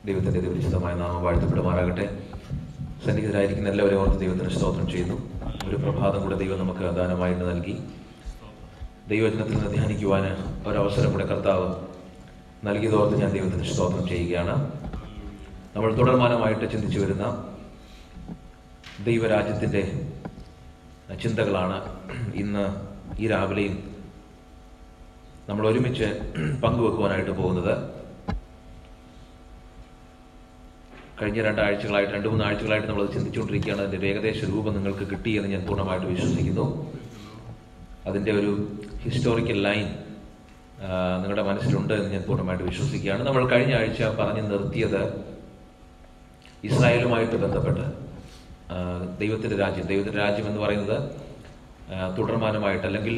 ദൈവത്തിൻ്റെ പരിശുദ്ധമായ നാമം വാഴ്ത്തപ്പെടുമാറാകട്ടെ. സന്നിഹിതരായിരിക്കുന്ന എല്ലാവരെയും ഓർത്ത് ദൈവത്തിന് സ്തോത്രം ചെയ്യുന്നു. ഒരു പ്രഭാതം കൂടെ ദൈവം നമുക്ക് ദാനമായിട്ട് നൽകി. ദൈവവചനത്തിൽ നിന്ന് ധ്യാനിക്കുവാൻ ഒരവസരം കൂടെ കർത്താവ് നൽകിയതോർത്ത് ഞാൻ ദൈവത്തിന് സ്തോത്രം ചെയ്യുകയാണ്. നമ്മൾ തുടർമാനമായിട്ട് ചിന്തിച്ചു വരുന്ന ദൈവരാജ്യത്തിൻ്റെ ചിന്തകളാണ് ഇന്ന് ഈ രാവിലെയും നമ്മൾ ഒരുമിച്ച് പങ്കുവെക്കുവാനായിട്ട് പോകുന്നത്. കഴിഞ്ഞ 2 3 ആഴ്ചകളായിട്ട് നമ്മളത് ചിന്തിച്ചുകൊണ്ടിരിക്കുകയാണ്. അതിൻ്റെ ഏകദേശ രൂപം നിങ്ങൾക്ക് കിട്ടിയെന്ന് ഞാൻ പൂർണ്ണമായിട്ട് വിശ്വസിക്കുന്നു. അതിൻ്റെ ഒരു ഹിസ്റ്റോറിക്കൽ ലൈൻ നിങ്ങളുടെ മനസ്സിലുണ്ട് എന്ന് ഞാൻ പൂർണ്ണമായിട്ട് വിശ്വസിക്കുകയാണ്. നമ്മൾ കഴിഞ്ഞ ആഴ്ച പറഞ്ഞു നിർത്തിയത് ഇസ്രായേലുമായിട്ട് ബന്ധപ്പെട്ട് ദൈവത്തിൻ്റെ രാജ്യം എന്ന് പറയുന്നത് തുടർമാനമായിട്ട്, അല്ലെങ്കിൽ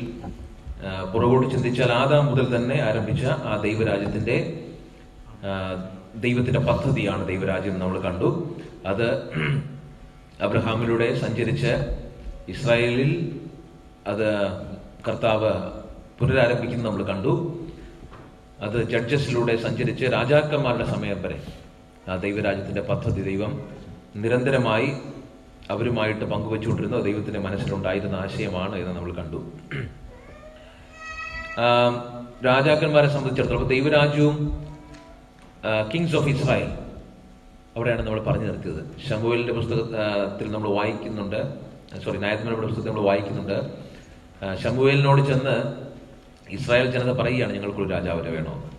പുറകോട്ട് ചിന്തിച്ചാൽ ആദാം മുതൽ തന്നെ ആരംഭിച്ച ആ ദൈവത്തിൻ്റെ പദ്ധതിയാണ് ദൈവരാജ്യം നമ്മൾ കണ്ടു. അത് അബ്രഹാമിലൂടെ സഞ്ചരിച്ച് ഇസ്രായേലിൽ അത് കർത്താവ് പുനരാരംഭിക്കുന്നത് നമ്മൾ കണ്ടു. അത് ജഡ്ജസിലൂടെ സഞ്ചരിച്ച് രാജാക്കന്മാരുടെ സമയം വരെ ആ ദൈവരാജ്യത്തിൻ്റെ പദ്ധതി ദൈവം നിരന്തരമായി അവരുമായിട്ട് പങ്കുവച്ചുകൊണ്ടിരുന്ന ദൈവത്തിൻ്റെ മനസ്സിലുണ്ടായിരുന്ന ആശയമാണ് എന്ന് നമ്മൾ കണ്ടു. രാജാക്കന്മാരെ സംബന്ധിച്ചിടത്തോളം ദൈവരാജ്യവും കിങ്സ് ഓഫ് ഇസ്രായേൽ അവിടെയാണ് നമ്മൾ പറഞ്ഞു നിർത്തിയത്. ശമൂവേലിൻ്റെ പുസ്തകത്തിൽ നമ്മൾ വായിക്കുന്നുണ്ട്, ന്യായാധിപന്മാരുടെ പുസ്തകത്തിൽ നമ്മൾ വായിക്കുന്നുണ്ട്. ശമൂവേലിനോട് ചെന്ന് ഇസ്രായേൽ ജനത പറയുകയാണ്, ഞങ്ങൾക്കൊരു രാജാവിനെ വേണമെന്ന്.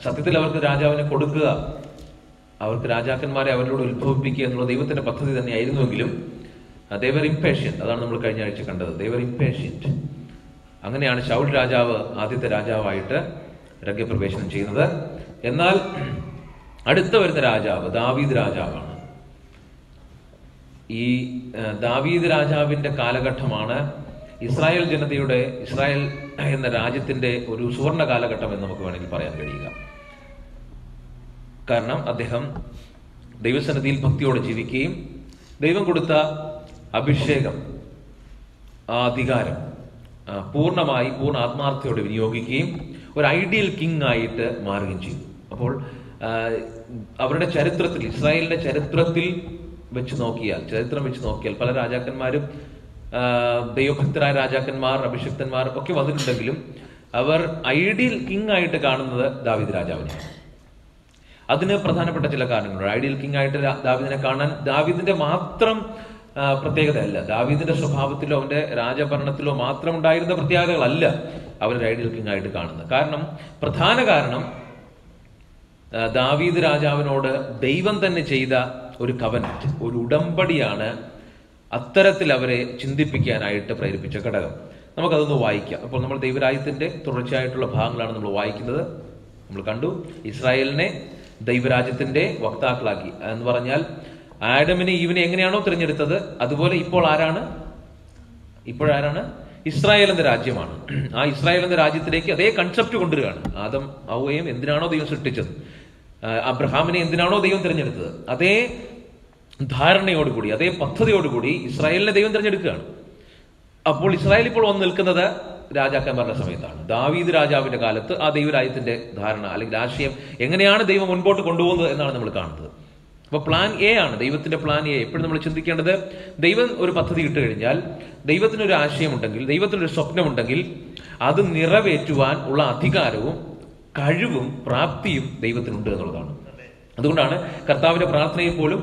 സത്യത്തിൽ അവർക്ക് രാജാവിനെ കൊടുക്കുക, അവർക്ക് രാജാക്കന്മാരെ അവരോട് ഉത്ഭവിപ്പിക്കുക എന്നുള്ള ദൈവത്തിൻ്റെ പദ്ധതി തന്നെയായിരുന്നുവെങ്കിലും they were impatient. അതാണ് നമ്മൾ കഴിഞ്ഞ ആഴ്ച കണ്ടത്. they were impatient. അങ്ങനെയാണ് ശൗൽ രാജാവ് ആദ്യത്തെ രാജാവായിട്ട് രംഗപ്രവേശനം ചെയ്യുന്നത്. എന്നാൽ അടുത്ത വരുന്ന രാജാവ് ദാവീദ് രാജാവാണ്. ഈ ദാവീദ് രാജാവിൻ്റെ കാലഘട്ടമാണ് ഇസ്രായേൽ എന്ന രാജ്യത്തിൻ്റെ ഒരു സുവർണ കാലഘട്ടം എന്ന് നമുക്ക് വേണമെങ്കിൽ പറയാൻ കഴിയുക. കാരണം അദ്ദേഹം ദൈവസന്നിധിയിൽ ഭക്തിയോടെ ജീവിക്കുകയും ദൈവം കൊടുത്ത അഭിഷേകം, ആ അധികാരം പൂർണ്ണ ആത്മാർത്ഥയോടെ വിനിയോഗിക്കുകയും ഒരു ഐഡിയൽ കിങ് ആയിട്ട് മാറുകയും ചെയ്തു. അപ്പോൾ അവരുടെ ചരിത്രത്തിൽ, ഇസ്രായേലിന്റെ ചരിത്രം വെച്ച് നോക്കിയാൽ പല രാജാക്കന്മാരും ദൈവഭക്തരായ രാജാക്കന്മാർ, അഭിഷിക്തന്മാർ ഒക്കെ വന്നിട്ടുണ്ടെങ്കിലും അവർ ഐഡിയൽ കിങ് ആയിട്ട് കാണുന്നത് ദാവീദ് രാജാവിനെയാണ്. അതിന് പ്രധാനപ്പെട്ട ചില കാരണങ്ങളുണ്ട്. ഐഡിയൽ കിങ് ആയിട്ട് ദാവീദിനെ കാണാൻ ദാവീദിന്റെ മാത്രം പ്രത്യേകതയല്ല, ദാവീദിന്റെ സ്വഭാവത്തിലോ അവന്റെ രാജഭരണത്തിലോ മാത്രം ഉണ്ടായിരുന്ന പ്രത്യേകതകളല്ല അവരൊരു ഐഡിയൽ കിങ് ആയിട്ട് കാണുന്നത്. പ്രധാന കാരണം ദാവീദ് രാജാവിനോട് ദൈവം തന്നെ ചെയ്ത ഒരു കവനന്റ്, ഒരു ഉടമ്പടിയാണ് അത്തരത്തിൽ അവരെ ചിന്തിപ്പിക്കാനായിട്ട് പ്രേരിപ്പിച്ച ഘടകം. നമുക്കതൊന്ന് വായിക്കാം. അപ്പോൾ നമ്മൾ ദൈവരാജ്യത്തിന്റെ തുടർച്ചയായിട്ടുള്ള ഭാഗങ്ങളാണ് നമ്മൾ വായിക്കുന്നത്. നമ്മൾ കണ്ടു ഇസ്രായേലിനെ ദൈവരാജ്യത്തിന്റെ വക്താക്കളാക്കി എന്ന് പറഞ്ഞാൽ ആഡമിനെ ഈവിനെ എങ്ങനെയാണോ തിരഞ്ഞെടുത്തത് അതുപോലെ ഇപ്പോഴാരാണ് ഇസ്രായേൽ എന്ന രാജ്യമാണ്. ആ ഇസ്രായേൽ എന്ന രാജ്യത്തിലേക്ക് അതേ കൺസെപ്റ്റ് കൊണ്ടുവരികയാണ്. ആദം ഹവ്വയും എന്തിനാണോ ദൈവം സൃഷ്ടിച്ചത്, അബ്രഹാമിനെ എന്തിനാണോ ദൈവം തിരഞ്ഞെടുത്തത്, അതേ ധാരണയോടുകൂടി അതേ പദ്ധതിയോടുകൂടി ഇസ്രായേലിനെ ദൈവം തിരഞ്ഞെടുക്കുകയാണ്. അപ്പോൾ ഇസ്രായേൽ ഇപ്പോൾ വന്ന് നിൽക്കുന്നത് രാജാക്കന്മാരുടെ സമയത്താണ്. ദാവീദ് രാജാവിന്റെ കാലത്ത് ആ ദൈവരാജ്യത്തിന്റെ ധാരണ അല്ലെങ്കിൽ ആശയം എങ്ങനെയാണ് ദൈവം മുൻപോട്ട് കൊണ്ടുപോകുന്നത് എന്നാണ് നമ്മൾ കാണുന്നത്. അപ്പോൾ പ്ലാൻ എ ആണ്, ദൈവത്തിന്റെ പ്ലാൻ എ. എപ്പോഴും നമ്മൾ ചിന്തിക്കേണ്ടത്, ദൈവം ഒരു പദ്ധതി ഇട്ട് കഴിഞ്ഞാൽ, ദൈവത്തിനൊരു ആശയമുണ്ടെങ്കിൽ, ദൈവത്തിനൊരു സ്വപ്നമുണ്ടെങ്കിൽ അത് നിറവേറ്റുവാൻ ഉള്ള അധികാരവും കഴിവും പ്രാപ്തിയും ദൈവത്തിനുണ്ട് എന്നുള്ളതാണ്. അതുകൊണ്ടാണ് കർത്താവിന്റെ പ്രാർത്ഥനയിൽ പോലും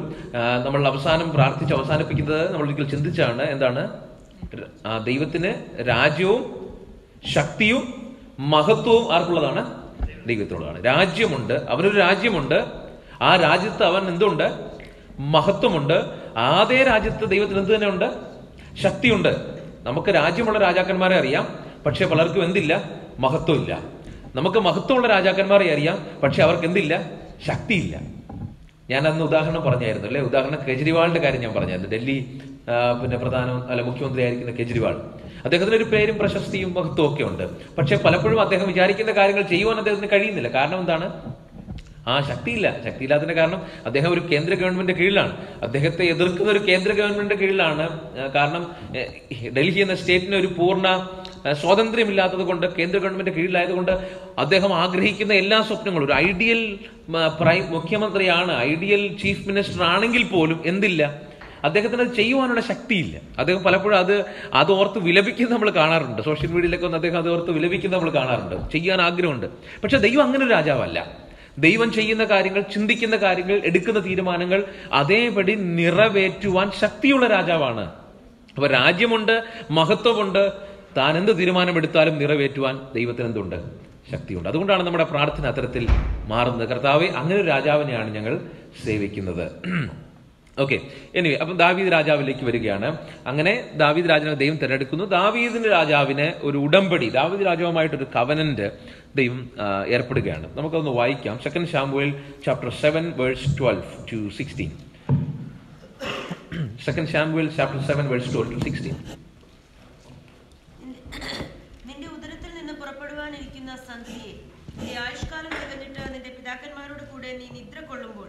നമ്മൾ പ്രാർത്ഥിച്ച് അവസാനിപ്പിക്കുന്നത് നമ്മൾ ഒരിക്കൽ ചിന്തിച്ചാണ്. എന്താണ്? ദൈവത്തിന് രാജ്യവും ശക്തിയും മഹത്വവും ആർക്കുള്ളതാണ്? ദൈവത്തിനുള്ളതാണ്. രാജ്യമുണ്ട്, അവനൊരു രാജ്യമുണ്ട്. ആ രാജ്യത്ത് അവൻ എന്തുണ്ട്? മഹത്വമുണ്ട്. അതേ രാജ്യത്ത് ദൈവത്തിന് എന്ത് തന്നെ ഉണ്ട്? ശക്തിയുണ്ട്. നമുക്ക് രാജ്യമുള്ള രാജാക്കന്മാരെ അറിയാം, പക്ഷെ പലർക്കും എന്തില്ല? മഹത്വമില്ല. നമുക്ക് മഹത്വമുള്ള രാജാക്കന്മാരെ അറിയാം, പക്ഷെ അവർക്ക് എന്തില്ല? ശക്തിയില്ല. ഞാൻ അന്ന് ഉദാഹരണം പറഞ്ഞായിരുന്നു അല്ലെ? ഉദാഹരണം കേജ്രിവാളിന്റെ കാര്യം ഞാൻ പറഞ്ഞായിരുന്നു. ഡൽഹി മുഖ്യമന്ത്രി ആയിരിക്കുന്ന കേജ്രിവാൾ, അദ്ദേഹത്തിന് ഒരു പേരും പ്രശസ്തിയും മഹത്വവും ഒക്കെ ഉണ്ട്. പക്ഷെ പലപ്പോഴും അദ്ദേഹം വിചാരിക്കുന്ന കാര്യങ്ങൾ ചെയ്യുവാൻ അദ്ദേഹത്തിന് കഴിയുന്നില്ല. കാരണം എന്താണ്? ശക്തിയില്ലാത്തതിന്റെ കാരണം അദ്ദേഹം ഒരു കേന്ദ്ര ഗവൺമെന്റിന്റെ കീഴിലാണ്. അദ്ദേഹത്തെ എതിർക്കുന്ന ഒരു കേന്ദ്ര ഗവൺമെന്റിന്റെ കീഴിലാണ്. കാരണം ഡൽഹി എന്ന സ്റ്റേറ്റിന് ഒരു പൂർണ്ണ സ്വാതന്ത്ര്യമില്ലാത്തത് കൊണ്ട്, കേന്ദ്ര ഗവൺമെന്റ് കീഴിലായതുകൊണ്ട് അദ്ദേഹം ആഗ്രഹിക്കുന്ന എല്ലാ സ്വപ്നങ്ങളും, ഒരു ഐഡിയൽ മുഖ്യമന്ത്രിയാണ്, ഐഡിയൽ ചീഫ് മിനിസ്റ്റർ ആണെങ്കിൽ പോലും എന്തില്ല, അദ്ദേഹത്തിന് അത് ചെയ്യുവാനുള്ള ശക്തിയില്ല. അദ്ദേഹം പലപ്പോഴും അത് ഓർത്ത് വിലപിക്കുന്ന നമ്മൾ കാണാറുണ്ട്. സോഷ്യൽ മീഡിയയിലൊക്കെ ഒന്ന് അദ്ദേഹം അത് ഓർത്ത് വിലപിക്കുന്ന നമ്മൾ കാണാറുണ്ട്. ചെയ്യാൻ ആഗ്രഹമുണ്ട്. പക്ഷെ ദൈവം അങ്ങനെ ഒരു രാജാവല്ല. ദൈവം ചെയ്യുന്ന കാര്യങ്ങൾ, ചിന്തിക്കുന്ന കാര്യങ്ങൾ, എടുക്കുന്ന തീരുമാനങ്ങൾ അതേപടി നിറവേറ്റുവാൻ ശക്തിയുള്ള രാജാവാണ്. അപ്പൊ രാജ്യമുണ്ട്, മഹത്വമുണ്ട്. താൻ എന്ത് തീരുമാനമെടുത്താലും നിറവേറ്റുവാൻ ദൈവത്തിന് എന്തുണ്ട്? ശക്തിയുണ്ട്. അതുകൊണ്ടാണ് നമ്മുടെ പ്രാർത്ഥന അത്തരത്തിൽ മാറുന്നത്. കർത്താവേ, അങ്ങനെ ഒരു രാജാവിനെയാണ് ഞങ്ങൾ സേവിക്കുന്നത്. ഓക്കെ, എനിവേ, അപ്പം ദാവീദ് രാജാവിലേക്ക് വരികയാണ്. അങ്ങനെ ദാവീദ് രാജാവിനെ ദൈവം തിരഞ്ഞെടുക്കുന്നു. ദാവീദിന്റെ രാജാവിന് ഒരു ഉടമ്പടി, ദാവീദ് രാജാവുമായിട്ടൊരു കവനന്റ് ദൈവം ഏർപ്പെടുകയാണ്. നമുക്കൊന്ന് വായിക്കാം. 2 ശമൂവേൽ chapter 7 verse 12 to 16. 2 Samuel chapter 7 verse 12 to 16. നിന്റെ ഉദരത്തിൽ നിന്ന് പുറപ്പെടുവാനിരിക്കുന്ന സന്ധ്യയെ, നിന്റെ ആയുഷ്കാലം തികഞ്ഞിട്ട് നിന്റെ പിതാക്കന്മാരോട് കൂടെ നീ നിദ്ര കൊള്ളുമ്പോൾ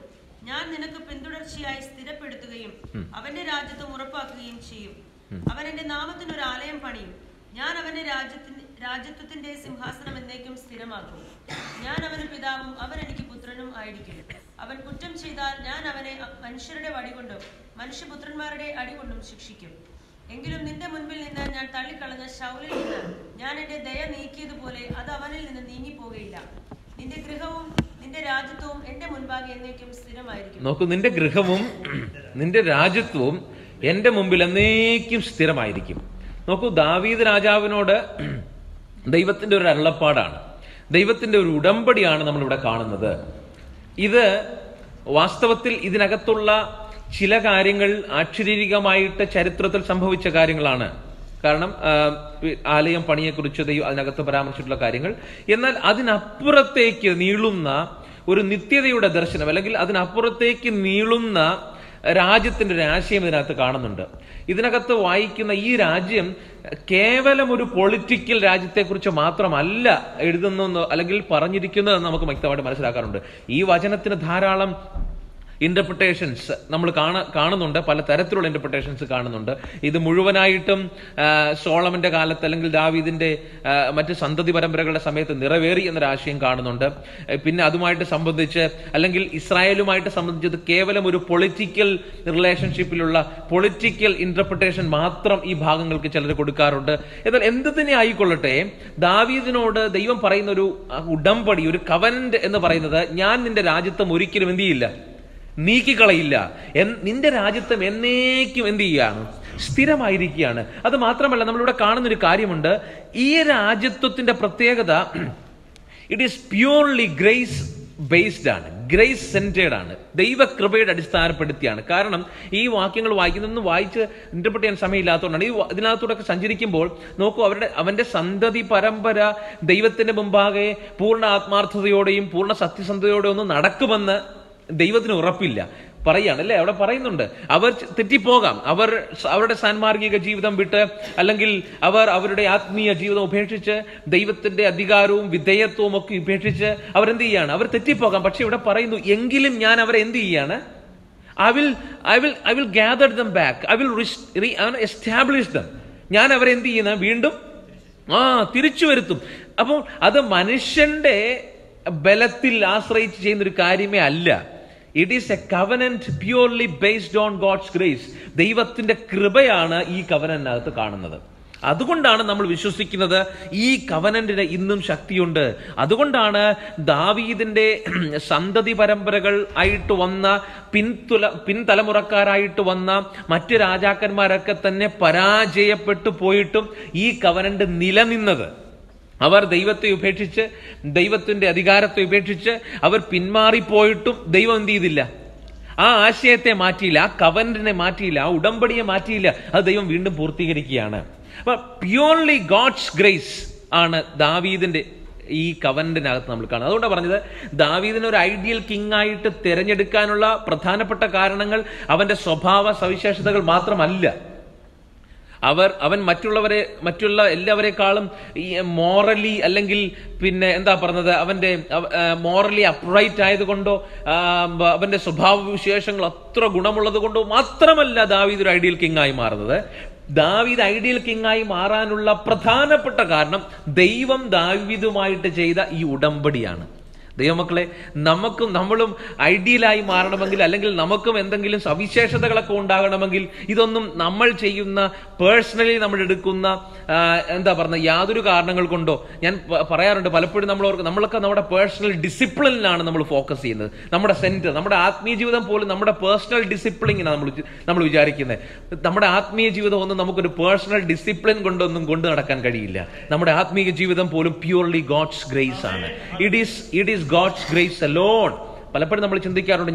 ഞാൻ നിനക്ക് പിന്തുടർച്ചയായി സ്ഥിരപ്പെടുത്തുകയും അവന്റെ രാജ്യത്വം ഉറപ്പാക്കുകയും ചെയ്യും. അവൻ എന്റെ നാമത്തിന് ഒരു ആലയം പണിയും. ഞാൻ അവന്റെ രാജ്യത്വത്തിന്റെ സിംഹാസനം എന്നേക്കും സ്ഥിരമാക്കും. ഞാൻ അവന് പിതാവും അവൻ എനിക്ക് പുത്രനും ആയിരിക്കും. അവൻ കുറ്റം ചെയ്താൽ ഞാൻ അവനെ മനുഷ്യരുടെ വടികൊണ്ടും മനുഷ്യപുത്രന്മാരുടെ അടികൊണ്ടും ശിക്ഷിക്കും. എങ്കിലും നിന്റെ മുൻപിൽ നിന്ന് ഞാൻ തള്ളിക്കളഞ്ഞ ശൗലിൽ നിന്ന് ഞാൻ എന്റെ ദയ നീക്കിയതുപോലെ അത് അവനിൽ നിന്ന് നീങ്ങിപ്പോകയില്ല. നിന്റെ ഗൃഹവും നിന്റെ രാജ്യത്വവും എന്റെ മുൻപാകെ എന്നേക്കും സ്ഥിരമായിരിക്കും. നോക്കൂ, നിന്റെ ഗൃഹവും നിന്റെ രാജ്യത്വവും എന്റെ മുമ്പിൽ എന്നേക്കും സ്ഥിരമായിരിക്കും. നോക്കൂ, ദാവീദ് രാജാവിനോട് ദൈവത്തിന്റെ ഒരു അരുളപ്പാടാണ്, ദൈവത്തിന്റെ ഒരു ഉടമ്പടിയാണ് നമ്മളിവിടെ കാണുന്നത്. ഇത് വാസ്തവത്തിൽ ഇതിനകത്തുള്ള ചില കാര്യങ്ങൾ ആക്ഷരീകമായിട്ട് ചരിത്രത്തിൽ സംഭവിച്ച കാര്യങ്ങളാണ്. കാരണം ആലയം പണിയെക്കുറിച്ച് ദൈവം അതിനകത്ത് പരാമർശിച്ചിട്ടുള്ള കാര്യങ്ങൾ. എന്നാൽ അതിനപ്പുറത്തേക്ക് നീളുന്ന ഒരു നിത്യതയുടെ ദർശനം, അല്ലെങ്കിൽ അതിനപ്പുറത്തേക്ക് നീളുന്ന രാജ്യത്തിന്റെ ഒരു ആശയം ഇതിനകത്ത് കാണുന്നുണ്ട്. ഇതിനകത്ത് വായിക്കുന്ന ഈ രാജ്യം കേവലം ഒരു പൊളിറ്റിക്കൽ രാജ്യത്തെക്കുറിച്ച് മാത്രമല്ല എഴുതുന്നു അല്ലെങ്കിൽ പറഞ്ഞിരിക്കുന്നത് നമുക്ക് വ്യക്തമായിട്ട് മനസ്സിലാക്കാറുണ്ട്. ഈ വചനത്തിന് ധാരാളം ഇന്റർപ്രിട്ടേഷൻസ് നമ്മൾ കാണുന്നുണ്ട്. പല തരത്തിലുള്ള ഇന്റർപ്രിട്ടേഷൻസ് കാണുന്നുണ്ട്. ഇത് മുഴുവനായിട്ടും സോളമന്റെ കാലത്ത് അല്ലെങ്കിൽ ദാവീദിന്റെ മറ്റ് സന്തതി പരമ്പരകളുടെ സമയത്ത് നിറവേറി എന്നൊരാശയം കാണുന്നുണ്ട്. പിന്നെ അതുമായിട്ട് സംബന്ധിച്ച് അല്ലെങ്കിൽ ഇസ്രായേലുമായിട്ട് സംബന്ധിച്ചത് കേവലം ഒരു പൊളിറ്റിക്കൽ റിലേഷൻഷിപ്പിലുള്ള പൊളിറ്റിക്കൽ ഇന്റർപ്രിട്ടേഷൻ മാത്രം ഈ ഭാഗങ്ങൾക്ക് ചിലർ കൊടുക്കാറുണ്ട്. എന്നാൽ എന്ത് തന്നെ ആയിക്കൊള്ളട്ടെ, ദാവീദിനോട് ദൈവം പറയുന്ന ഒരു ഉടമ്പടി, ഒരു കവനന്റ് എന്ന് പറയുന്നത്, ഞാൻ നിന്റെ രാജ്യത്വം ഒരിക്കലും എന്ത് ചെയ്യില്ല, നീക്കിക്കളയില്ല. നിന്റെ രാജ്യത്വം എന്നേക്കും എന്ത് ചെയ്യാണ്, സ്ഥിരമായിരിക്കുകയാണ്. അത് മാത്രമല്ല, നമ്മളിവിടെ കാണുന്നൊരു കാര്യമുണ്ട്. ഈ രാജ്യത്വത്തിന്റെ പ്രത്യേകത, it is purely grace based ആണ്, ഗ്രേസ് സെന്റേഡ് ആണ്, ദൈവകൃപയുടെ അടിസ്ഥാനപ്പെടുത്തിയാണ്. കാരണം ഈ വാക്യങ്ങൾ വായിക്കുന്നതൊന്നും വായിച്ച് ഇന്റർപ്രറ്റ് ചെയ്യാൻ സമയമില്ലാത്തതുകൊണ്ടാണ്. ഇതിനകത്തൂടെ സംചരിക്കുമ്പോൾ നോക്കൂ, അവന്റെ സന്തതി പരമ്പര ദൈവത്തിന്റെ മുമ്പാകെ പൂർണ്ണ ആത്മാർത്ഥതയോടെയും പൂർണ്ണ സത്യസന്ധതയോടെയും ഒന്നും നടക്കുമെന്ന് ദൈവത്തിന് ഉറപ്പില്ല. പറയാണല്ലേ, അവിടെ പറയുന്നുണ്ട്, അവർ തെറ്റിപ്പോകാം, അവരുടെ സാൻമാർഗിക ജീവിതം വിട്ട് അല്ലെങ്കിൽ അവരുടെ ആത്മീയ ജീവിതം ഉപേക്ഷിച്ച് ദൈവത്തിന്റെ അധികാരവും വിധേയത്വവും ഒക്കെ ഉപേക്ഷിച്ച് അവരെന്ത് ചെയ്യാണ്, അവർ തെറ്റിപ്പോകാം. പക്ഷെ ഇവിടെ പറയുന്നു, എങ്കിലും ഞാൻ അവരെ എന്ത് ചെയ്യാണ്, I will gather them back, I will establish them. ഞാൻ അവരെ എന്ത് ചെയ്യുന്ന, വീണ്ടും തിരിച്ചു വരുത്തും. അപ്പോൾ അത് മനുഷ്യന്റെ ബലത്തിൽ ആശ്രയിച്ച് ചെയ്യുന്നൊരു കാര്യമേ അല്ല. It is a covenant purely based on God's grace. ദൈവത്തിന്റെ കൃപയാണ് ഈ കവനന്റിനകത്ത് കാണുന്നത്. അതുകൊണ്ടാണ് നമ്മൾ വിശ്വസിക്കുന്നത് ഈ കവനന്റിന് ഇന്നും ശക്തിയുണ്ട്. അതുകൊണ്ടാണ് ദാവീദിന്റെ സന്തതി പരമ്പരകൾ ആയിട്ട് വന്ന പിൻതലമുറക്കാരായിട്ട് വന്ന മറ്റ് രാജാക്കന്മാരൊക്കെ തന്നെ പരാജയപ്പെട്ടു പോയിട്ടും ഈ കവനന്റ് നിലനിന്നത്. അവർ ദൈവത്തെ ഉപേക്ഷിച്ച്, ദൈവത്തിന്റെ അധികാരത്തെ ഉപേക്ഷിച്ച് അവർ പിന്മാറിപ്പോയിട്ടും ദൈവം എന്ത് ചെയ്തില്ല, ആ ആശയത്തെ മാറ്റിയില്ല, ആ കവനന്റിനെ മാറ്റിയില്ല, ആ ഉടമ്പടിയെ മാറ്റിയില്ല. അത് ദൈവം വീണ്ടും പൂർത്തീകരിക്കുകയാണ്. അപ്പൊ പ്യൂർലി ഗോഡ്സ് ഗ്രേസ് ആണ് ദാവീദിന്റെ ഈ കവനന്റിനകത്ത് നമ്മൾ കാണുന്നത്. അതുകൊണ്ടാണ് പറഞ്ഞത്, ദാവീദിനെ ഒരു ഐഡിയൽ കിങ് ആയിട്ട് തിരഞ്ഞെടുക്കാനുള്ള പ്രധാനപ്പെട്ട കാരണങ്ങൾ അവന്റെ സ്വഭാവ സവിശേഷതകൾ മാത്രമല്ല. അവൻ മറ്റുള്ള എല്ലാവരെക്കാളും മോറലി അല്ലെങ്കിൽ പിന്നെ എന്താ പറഞ്ഞത്, അവന്റെ മോറലി അപ്രൈറ്റ് ആയതുകൊണ്ടോ അവന്റെ സ്വഭാവ വിശേഷങ്ങൾ അത്ര ഗുണമുള്ളത് കൊണ്ടോ മാത്രമല്ല ദാവീദ് ഒരു ഐഡിയൽ കിങ് ആയി മാറുന്നത്. ദാവീദ് ഐഡിയൽ കിങ്ങായി മാറാനുള്ള പ്രധാനപ്പെട്ട കാരണം ദൈവം ദാവീദുമായിട്ട് ചെയ്ത ഈ ഉടമ്പടിയാണ്. ദൈവമക്കളെ, നമ്മളും ഐഡിയലായി മാറണമെങ്കിൽ, അല്ലെങ്കിൽ നമുക്കും എന്തെങ്കിലും സവിശേഷതകളൊക്കെ ഉണ്ടാകണമെങ്കിൽ, ഇതൊന്നും നമ്മൾ ചെയ്യുന്ന പേഴ്സണലി നമ്മൾ എടുക്കുന്ന യാതൊരു കാരണങ്ങൾ കൊണ്ടോ, ഞാൻ പറയാറുണ്ട് പലപ്പോഴും നമ്മളൊക്കെ നമ്മുടെ പേഴ്സണൽ ഡിസിപ്ലിനിലാണ് നമ്മൾ ഫോക്കസ് ചെയ്യുന്നത്. നമ്മുടെ സെന്റർ, നമ്മുടെ ആത്മീയ ജീവിതം പോലും നമ്മുടെ പേഴ്സണൽ ഡിസിപ്ലിനാണ് നമ്മൾ വിചാരിക്കുന്നത്. നമ്മുടെ ആത്മീയ ജീവിതം ഒന്നും നമുക്കൊരു പേഴ്സണൽ ഡിസിപ്ലിൻ കൊണ്ടൊന്നും കൊണ്ടു നടക്കാൻ കഴിയില്ല. നമ്മുടെ ആത്മീയ ജീവിതം പോലും പ്യൂർലി ഗോഡ്സ് ഗ്രേസ് ആണ്. It is God's grace alone. പലപ്പോഴും നമ്മൾ ചിന്തിക്കാറുണ്ട്,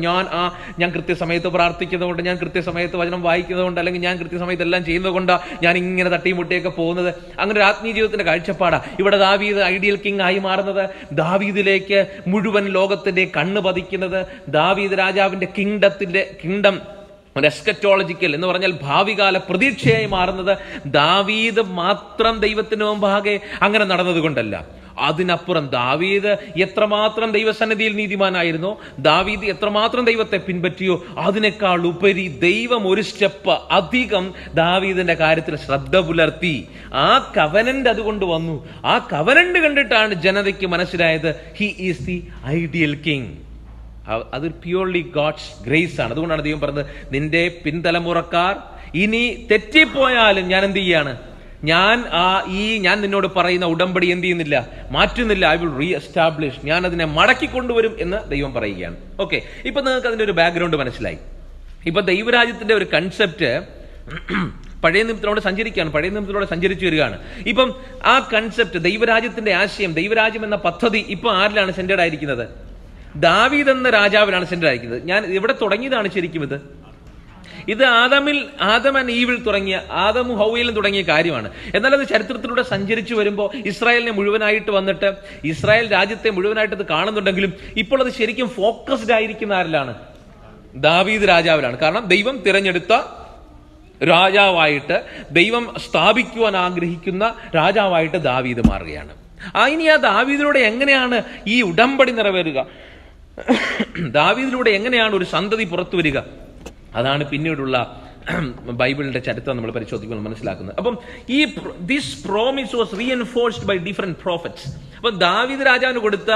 ഞാൻ കൃത്യസമയത്ത് പ്രാർത്ഥിക്കുന്നതുകൊണ്ട്, ഞാൻ കൃത്യസമയത്ത് വചനം വായിക്കുന്നതുകൊണ്ട്, അല്ലെങ്കിൽ ഞാൻ കൃത്യസമയത്ത് എല്ലാം ചെയ്യുന്നത് കൊണ്ടാണ് ഞാൻ ഇങ്ങനെ തട്ടിമുട്ടിയൊക്കെ പോകുന്നത്. അങ്ങനെ ഒരു ആത്മീയ ജീവിതത്തിന്റെ കാഴ്ചപ്പാടാ ഇവിടെ ദാവീദ് ഐഡിയൽ കിങ് ആയി മാറുന്നത്. ദാവീദിലേക്ക് മുഴുവൻ ലോകത്തിന്റെ കണ്ണ് പതിക്കുന്നത്, ദാവീദ് രാജാവിന്റെ കിങ്ഡം ഒരു എസ്കറ്റോളജിക്കൽ എന്ന് പറഞ്ഞാൽ ഭാവികാല പ്രതീക്ഷയായി മാറുന്നത് ദാവീദ് മാത്രം ദൈവത്തിന് മുമ്പാകെ അങ്ങനെ നടന്നത് കൊണ്ടല്ല. അതിനപ്പുറം ദാവീദ് എത്രമാത്രം ദൈവസന്നിധിയിൽ നീതിമാനായിരുന്നോ, ദാവീദ് എത്രമാത്രം ദൈവത്തെ പിൻപറ്റിയോ, അതിനേക്കാൾ ഉപരി ദൈവം ഒരു സ്റ്റെപ്പ് അധികം ദാവീദിന്റെ കാര്യത്തിൽ ശ്രദ്ധ പുലർത്തി. ആ കവനന്റ് അതുകൊണ്ട് വന്നു. ആ കവനന്റ് കണ്ടിട്ടാണ് ജനതയ്ക്ക് മനസ്സിലായത് he is the ideal king. അത് പ്യൂർലി ഗോഡ്സ് ഗ്രേസ് ആണ്. അതുകൊണ്ടാണ് ദൈവം പറഞ്ഞത്, നിന്റെ പിൻതലമുറക്കാർ ഇനി തെറ്റിപ്പോയാലും ഞാൻ എന്ത് ചെയ്യാണ്, ഞാൻ നിന്നോട് പറയുന്ന ഉടമ്പടി എന്ത് ചെയ്യുന്നില്ല, മാറ്റുന്നില്ല. ഐ വിൽ റീ എസ്റ്റാബ്ലിഷ്, ഞാൻ അതിനെ മടക്കി കൊണ്ടുവരും എന്ന് ദൈവം പറയുകയാണ്. ഓക്കെ, ഇപ്പൊ നിങ്ങൾക്ക് അതിന്റെ ഒരു ബാക്ക്ഗ്രൗണ്ട് മനസ്സിലായി. ഇപ്പൊ ദൈവരാജ്യത്തിന്റെ ഒരു കൺസെപ്റ്റ് പഴയ നിയമത്തിലൂടെ സഞ്ചരിച്ചു വരികയാണ്. ഇപ്പം ആ കൺസെപ്റ്റ്, ദൈവരാജ്യത്തിന്റെ ആശയം, ദൈവരാജ്യം എന്ന പദ്ധതി ഇപ്പൊ ആരിലാണ് സെന്റേഡ് ആയിരിക്കുന്നത്? ദാവീദ് എന്ന രാജാവിനാണ് സെന്റർ ആയിരിക്കുന്നത്. ഞാൻ ഇവിടെ തുടങ്ങിയതാണ് ശരിക്കും ഇത് ആദം ആൻഡ് ഈവിൽ തുടങ്ങിയ, ആദമും ഹൗവയിലും തുടങ്ങിയ കാര്യമാണ്. എന്നാൽ അത് ചരിത്രത്തിലൂടെ സഞ്ചരിച്ചു വരുമ്പോൾ ഇസ്രായേലിനെ മുഴുവനായിട്ട് വന്നിട്ട്, ഇസ്രായേൽ രാജ്യത്തെ മുഴുവനായിട്ട് ഇത് കാണുന്നുണ്ടെങ്കിലും ഇപ്പോൾ അത് ശരിക്കും ഫോക്കസ്ഡ് ആയിരിക്കുന്ന ആരിലാണ്? ദാവീദ് രാജാവിലാണ്. കാരണം ദൈവം തിരഞ്ഞെടുത്ത രാജാവായിട്ട്, ദൈവം സ്ഥാപിക്കുവാൻ ആഗ്രഹിക്കുന്ന രാജാവായിട്ട് ദാവീദ് മാറുകയാണ്. ഇനി ആ ദാവീദിലൂടെ എങ്ങനെയാണ് ഈ ഉടമ്പടി നിറവേറുക? ദാവീദിലൂടെ എങ്ങനെയാണ് ഒരു സന്തതി പുറത്തു വരിക? അതാണ് പിന്നീടുള്ള ബൈബിളിന്റെ ചരിത്രം നമ്മൾ പരിശോധിക്കുമ്പോൾ മനസ്സിലാക്കുന്നത്. അപ്പം this promise was reinforced by different prophets. അപ്പൊ ദാവീദ് രാജാവിന് കൊടുത്ത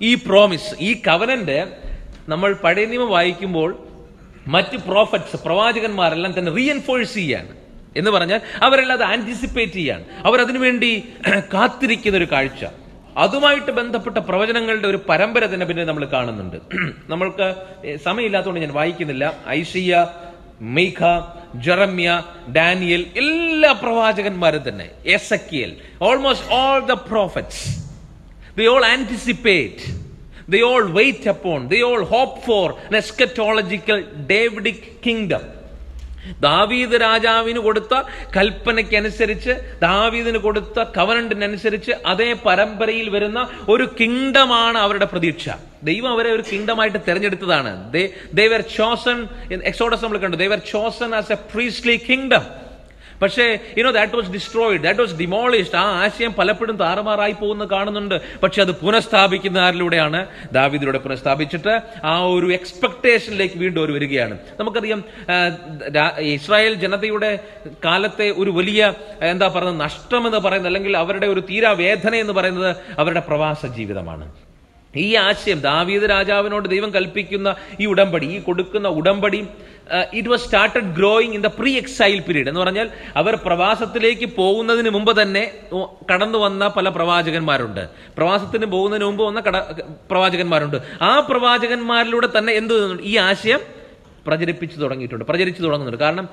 ഈ പ്രോമിസ്, ഈ കവനന്റ് നമ്മൾ പഴയ നിയമം വായിക്കുമ്പോൾ മറ്റ് പ്രവാചകന്മാരെല്ലാം തന്നെ റീഎൻഫോഴ്സ് ചെയ്യാണ്. എന്ന് പറഞ്ഞാൽ അവരെല്ലാം അത് ആന്റിസിപ്പേറ്റ് ചെയ്യാണ്, അവരതിനുവേണ്ടി കാത്തിരിക്കുന്ന ഒരു കാഴ്ച. അതുമായിട്ട് ബന്ധപ്പെട്ട പ്രവചനങ്ങളുടെ ഒരു പരമ്പര തന്നെ പിന്നെ നമ്മൾ കാണുന്നുണ്ട്. നമ്മൾക്ക് സമയമില്ലാത്തതുകൊണ്ട് ഞാൻ വായിക്കുന്നില്ല. ഐശയ്യ, മീഖ, ജെറമ്യ, ഡാനിയൽ, എല്ലാ പ്രവാചകന്മാരും തന്നെ, Ezekiel, almost all the prophets, they all anticipate, they all wait upon, they all hope for an eschatological Davidic kingdom. ദാവീദ് രാജാവിന് കൊടുത്ത കൽപ്പനയ്ക്കനുസരിച്ച്, ദാവീദിന് കൊടുത്ത കവനന്റിനനുസരിച്ച് അതേ പരമ്പരയിൽ വരുന്ന ഒരു കിങ്ഡമാണ് അവരുടെ പ്രതീക്ഷ. ദൈവം അവരെ ഒരു കിങ്ഡമായിട്ട് തെരഞ്ഞെടുത്തതാണ്. they were chosen in Exodus നമ്മൾ കണ്ടു, they were chosen as a priestly kingdom. പക്ഷേ that was destroyed, that was demolished. ആ ആശയം പലപ്പോഴും താറുമാറായി പോകുന്ന കാണുന്നുണ്ട്. പക്ഷെ അത് പുനഃസ്ഥാപിക്കുന്ന ആരിലൂടെയാണ്? ദാവീദിലൂടെ പുനഃസ്ഥാപിച്ചിട്ട് ആ ഒരു എക്സ്പെക്ടേഷനിലേക്ക് വീണ്ടും അവർ വരികയാണ്. നമുക്കറിയാം, ഇസ്രായേൽ ജനതയുടെ കാലത്തെ ഒരു വലിയ നഷ്ടം എന്ന് പറയുന്നത്, അല്ലെങ്കിൽ അവരുടെ ഒരു തീരാവേദന എന്ന് പറയുന്നത് അവരുടെ പ്രവാസ ജീവിതമാണ്. ഈ ആശയം, ദാവീദ് രാജാവിനോട് ദൈവം കൽപ്പിക്കുന്ന ഈ ഉടമ്പടി, ഈ കൊടുക്കുന്ന ഉടമ്പടി, it was started growing in the pre exile period. എന്ന് പറഞ്ഞാൽ അവർ പ്രവാസത്തിലേക്ക് പോകുന്നതിന് മുമ്പ് തന്നെ കടന്നു വന്ന പല പ്രവാചകന്മാരുണ്ട്. പ്രവാസത്തിന് പോകുന്നതിന് മുമ്പ് വന്ന പ്രവാചകന്മാരുണ്ട്. ആ പ്രവാചകന്മാരിലൂടെ തന്നെ ഈ ആശയം പ്രചരിച്ചു തുടങ്ങുന്നുണ്ട്. കാരണം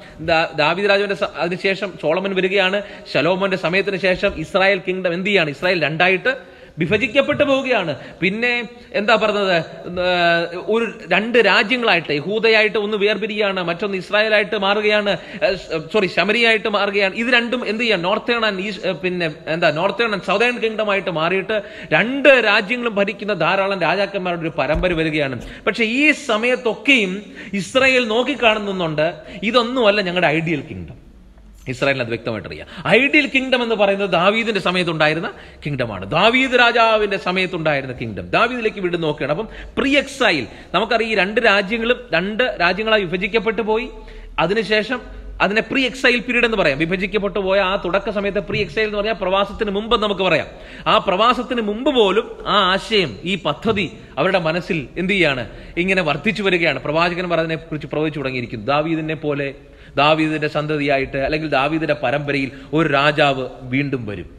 ദാവീദ് രാജാവിന്റെ അതിനുശേഷം സോളമൻ വരികയാണ്. ശലോമോന്റെ സമയത്തിന് ശേഷം ഇസ്രായേൽ കിങ്ഡം എന്ത് ചെയ്യാണ്? ഇസ്രായേൽ രണ്ടായിട്ട് വിഭജിക്കപ്പെട്ടു പോവുകയാണ്. പിന്നെ ഒരു രണ്ട് രാജ്യങ്ങളായിട്ട്, യഹൂദയായിട്ട് ഒന്ന് വേർപിരിയാണ്, മറ്റൊന്ന് ഇസ്രായേലായിട്ട് മാറുകയാണ്, ശമരിയായിട്ട് മാറുകയാണ്. ഇത് രണ്ടും എന്ത് ചെയ്യാൻ? നോർത്തേൺ ആൻഡ് സൗതേൺ കിങ്ഡം ആയിട്ട് മാറിയിട്ട് രണ്ട് രാജ്യങ്ങളും ഭരിക്കുന്ന ധാരാളം രാജാക്കന്മാരുടെ ഒരു പരമ്പര വരികയാണ്. പക്ഷെ ഈ സമയത്തൊക്കെയും ഇസ്രായേൽ നോക്കിക്കാണുന്നുണ്ട്, ഇതൊന്നുമല്ല ഞങ്ങളുടെ ഐഡിയൽ കിങ്ഡം. ഇസ്രായേലിന് അത് വ്യക്തമായിട്ട് അറിയാം. ഐഡിയൽ കിങ്ഡം എന്ന് പറയുന്നത് ദാവീദിന്റെ സമയത്തുണ്ടായിരുന്ന കിങ്ഡമാണ്, ദാവീദ് രാജാവിന്റെ സമയത്തുണ്ടായിരുന്ന കിങ്ഡം. ദാവീദിലേക്ക് വീണ്ടും നോക്കുകയാണ്. അപ്പം പ്രീ എക്സൈൽ, നമുക്കറിയാം, ഈ രണ്ട് രാജ്യങ്ങളായി വിഭജിക്കപ്പെട്ടു പോയി. അതിനുശേഷം അതിനെ പ്രീ എക്സൈൽ പീരീഡ് എന്ന് പറയാം. വിഭജിക്കപ്പെട്ടു പോയ ആ തുടക്ക സമയത്തെ പ്രീ എക്സൈൽ എന്ന് പറഞ്ഞാൽ പ്രവാസത്തിന് മുമ്പ് നമുക്ക് പറയാം. ആ പ്രവാസത്തിന് മുമ്പ് പോലും ആ ആശയം, ഈ പദ്ധതി അവരുടെ മനസ്സിൽ എന്ത് ചെയ്യാണ്, ഇങ്ങനെ വർദ്ധിച്ചു വരികയാണ്. പ്രവാചകന്മാർ അതിനെ കുറിച്ച് പ്രവചിച്ചു തുടങ്ങിയിരിക്കുന്നു. ദാവീദിനെ പോലെ, ദാവീദിന്റെ സന്തതിയായിട്ട്, അല്ലെങ്കിൽ ദാവീദിന്റെ പരമ്പരയിൽ ഒരു രാജാവ് വീണ്ടും വരും.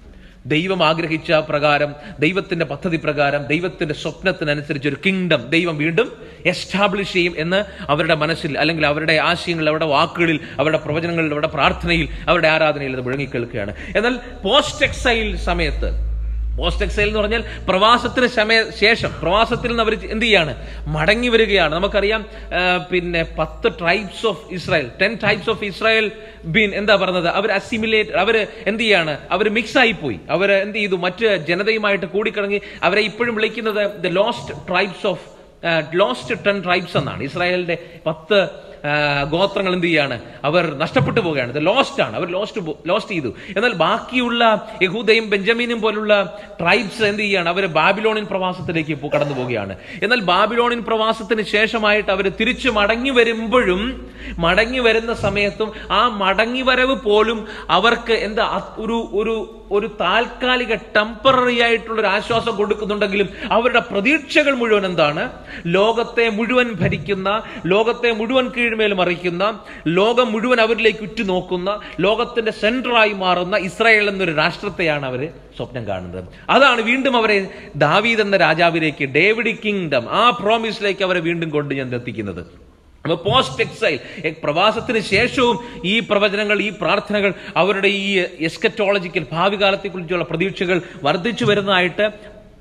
ദൈവം ആഗ്രഹിച്ച പ്രകാരം, ദൈവത്തിന്റെ പദ്ധതി പ്രകാരം, ദൈവത്തിന്റെ സ്വപ്നത്തിനനുസരിച്ച് ഒരു കിങ്ഡം ദൈവം വീണ്ടും എസ്റ്റാബ്ലിഷ് ചെയ്യും എന്ന് അവരുടെ മനസ്സിൽ, അല്ലെങ്കിൽ അവരുടെ ആശയങ്ങളിൽ, അവരുടെ വാക്കുകളിൽ, അവരുടെ പ്രവചനങ്ങളിൽ, അവരുടെ പ്രാർത്ഥനയിൽ, അവരുടെ ആരാധനയിൽ അത് മുഴങ്ങിക്കേൾക്കുകയാണ്. എന്നാൽ പോസ്റ്റ് എക്സൈൽ സമയത്ത്, പോസ്റ്റ് എക്സൈൽ എന്ന് പറഞ്ഞാൽ പ്രവാസത്തിന് ശേഷം, പ്രവാസത്തിൽ നിന്ന് അവർ എന്ത് ചെയ്യാണ്, മടങ്ങി വരികയാണ്. നമുക്കറിയാം, പിന്നെ 10 tribes of Israel, 10 tribes of Israel എന്താ പറഞ്ഞത്, അവർ അസിമിലേറ്റ്, അവർ എന്ത് ചെയ്യാണ്, അവർ മിക്സ് ആയിപ്പോയി. അവർ എന്ത് ചെയ്തു, മറ്റ് ജനതയുമായിട്ട് കൂടിക്കിടങ്ങി. അവരെ ഇപ്പോഴും വിളിക്കുന്നത് the lost tribes of lost 10 tribes എന്നാണ്. ഇസ്രായേലിന്റെ 10 ഗോത്രങ്ങൾ എന്ത് ചെയ്യാണ്, അവർ നഷ്ടപ്പെട്ടു പോവുകയാണ്. ഇത് ലോസ്റ്റ് ആണ്, അവർ ലോസ്റ്റ് ചെയ്തു. എന്നാൽ ബാക്കിയുള്ള യഹൂദയും ബെഞ്ചമിനും പോലുള്ള ട്രൈബ്സ് എന്ത് ചെയ്യാണ്, അവർ ബാബിലോണിയൻ പ്രവാസത്തിലേക്ക് കടന്നു പോവുകയാണ്. എന്നാൽ ബാബിലോണിയൻ പ്രവാസത്തിന് ശേഷമായിട്ട് അവർ തിരിച്ചു മടങ്ങി വരുമ്പോഴും, മടങ്ങി വരുന്ന സമയത്തും ആ മടങ്ങി വരവ് പോലും അവർക്ക് എന്താ ഒരു താൽക്കാലിക ടെമ്പററി ആയിട്ടുള്ള ഒരു ആശ്വാസം കൊടുക്കുന്നുണ്ടെങ്കിലും അവരുടെ പ്രതീക്ഷകൾ മുഴുവൻ എന്താണ്, ലോകത്തെ മുഴുവൻ ഭരിക്കുന്ന, ലോകത്തെ മുഴുവൻ കീഴ്മേൽ മറിക്കുന്ന, ലോകം മുഴുവൻ അവരിലേക്ക് ഉറ്റുനോക്കുന്ന, ലോകത്തിന്റെ സെന്ററായി മാറുന്ന ഇസ്രായേൽ എന്നൊരു രാഷ്ട്രത്തെയാണ് അവർ സ്വപ്നം കാണുന്നത്. അതാണ് വീണ്ടും അവരെ ദാവീദ് എന്ന രാജാവിലേക്ക്, ഡേവിഡ് കിങ്ഡം, ആ പ്രോമിസിലേക്ക് അവരെ വീണ്ടും കൊണ്ട് എത്തിക്കുന്നത്. അപ്പോൾ പോസ്റ്റ് എക്സൈൽ, പ്രവാസത്തിന് ശേഷവും ഈ പ്രവചനങ്ങൾ, ഈ പ്രാർത്ഥനകൾ, അവരുടെ ഈ എസ്കറ്റോളജിക്കൽ ഭാവി കാലത്തെക്കുറിച്ചുള്ള പ്രതീക്ഷകൾ വർദ്ധിച്ചു വരുന്നതായിട്ട്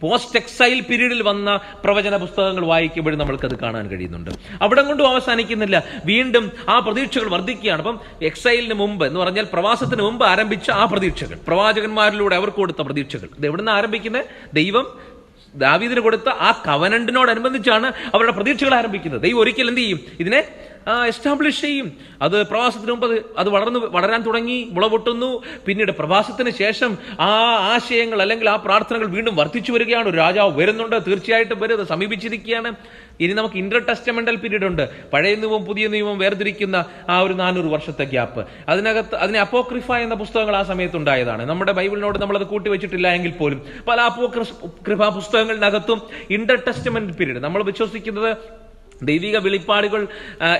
പോസ്റ്റ് എക്സൈൽ പീരീഡിൽ വന്ന പ്രവചന പുസ്തകങ്ങൾ വായിക്കുമ്പോഴും നമ്മൾക്കത് കാണാൻ കഴിയുന്നുണ്ട്. അവിടെ കൊണ്ടും അവസാനിക്കുന്നില്ല, വീണ്ടും ആ പ്രതീക്ഷകൾ വർദ്ധിക്കുകയാണ്. അപ്പം എക്സൈലിന് മുമ്പ് എന്ന് പറഞ്ഞാൽ പ്രവാസത്തിന് മുമ്പ് ആരംഭിച്ച ആ പ്രതീക്ഷകൾ, പ്രവാചകന്മാരിലൂടെ അവർക്ക് കൊടുത്ത പ്രതീക്ഷകൾ, ഇത് എവിടെ നിന്ന് ആരംഭിക്കുന്നത്, ദൈവം ദാവീദിന് കൊടുത്ത ആ കവനന്റിനോടനുബന്ധിച്ചാണ് അവരുടെ പ്രതീക്ഷകൾ ആരംഭിക്കുന്നത്. ദൈവം ഒരിക്കൽ എന്ത് ചെയ്യും, ഇതിനെ എസ്റ്റാബ്ലിഷ് ചെയ്യും. അത് പ്രവാസത്തിന് മുമ്പ് അത് വളരാൻ തുടങ്ങി, മുളപൊട്ടുന്നു. പിന്നീട് പ്രവാസത്തിന് ശേഷം ആ ആശയങ്ങൾ, അല്ലെങ്കിൽ ആ പ്രാർത്ഥനകൾ വീണ്ടും വർദ്ധിച്ചു വരികയാണ്. ഒരു രാജാവ് വരുന്നുണ്ട്, തീർച്ചയായിട്ടും വരും, അത് സമീപിച്ചിരിക്കുകയാണ്. ഇനി നമുക്ക് ഇന്റർ ടെസ്റ്റമെന്റൽ പീരീഡ് ഉണ്ട്, പഴയ നിയമവും പുതിയ നിയമവും വേർതിരിക്കുന്ന ആ ഒരു 400 വർഷത്തെ ഗ്യാപ്പ്. അതിനെ അപ്പോക്രിഫ എന്ന പുസ്തകങ്ങൾ ആ സമയത്ത് ഉണ്ടായതാണ്. നമ്മുടെ ബൈബിളിനോട് നമ്മളത് കൂട്ടിവെച്ചിട്ടില്ല എങ്കിൽ പോലും പല അപ്പോക്രിഫ പുസ്തകങ്ങളിനകത്തും ഇന്റർ ടെസ്റ്റമെന്റ് പീരീഡ്, നമ്മൾ വിശ്വസിക്കുന്നത് ദൈവിക വെളിപ്പാടുകൾ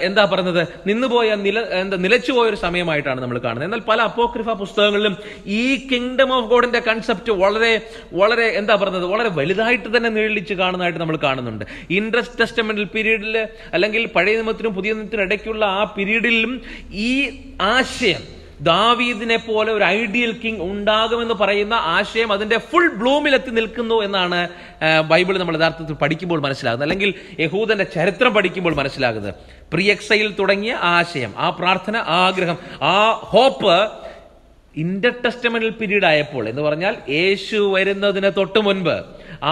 എന്താ പറഞ്ഞത്, നിലച്ചുപോയ ഒരു സമയമായിട്ടാണ് നമ്മൾ കാണുന്നത്. എന്നാൽ പല അപ്പോക്രിഫ പുസ്തകങ്ങളിലും ഈ കിങ്ഡം ഓഫ് ഗോഡിന്റെ കൺസെപ്റ്റ് വളരെ വളരെ എന്താ പറഞ്ഞത്, വളരെ വലുതായിട്ട് തന്നെ നീളിച്ച് കാണുന്നതായിട്ട് നമ്മൾ കാണുന്നുണ്ട്. ഇന്റർ ടെസ്റ്റമെന്റൽ പീരീഡിൽ, അല്ലെങ്കിൽ പഴയ നിയമത്തിനും പുതിയ നിയമത്തിനും ഇടയ്ക്കുള്ള ആ പീരീഡിലും ഈ ആശയം, ദാവീദിനെ പോലെ ഒരു ഐഡിയൽ കിങ് ഉണ്ടാകുമെന്ന് പറയുന്ന ആശയം അതിന്റെ ഫുൾ ബ്ലൂമിൽ എത്തി നിൽക്കുന്നു എന്നാണ് ബൈബിൾ നമ്മൾ യഥാർത്ഥത്തിൽ പഠിക്കുമ്പോൾ മനസ്സിലാകുന്നത്, അല്ലെങ്കിൽ യഹൂദന്റെ ചരിത്രം പഠിക്കുമ്പോൾ മനസ്സിലാകുന്നത്. പ്രീ എക്സൈൽ തുടങ്ങിയ ആശയം, ആ പ്രാർത്ഥന, ആ ആഗ്രഹം, ആ ഹോപ്പ് ഇന്റർ ടെസ്റ്റമെന്റൽ പീരീഡ് ആയപ്പോൾ, എന്ന് പറഞ്ഞാൽ യേശു വരുന്നതിന് തൊട്ട് മുൻപ്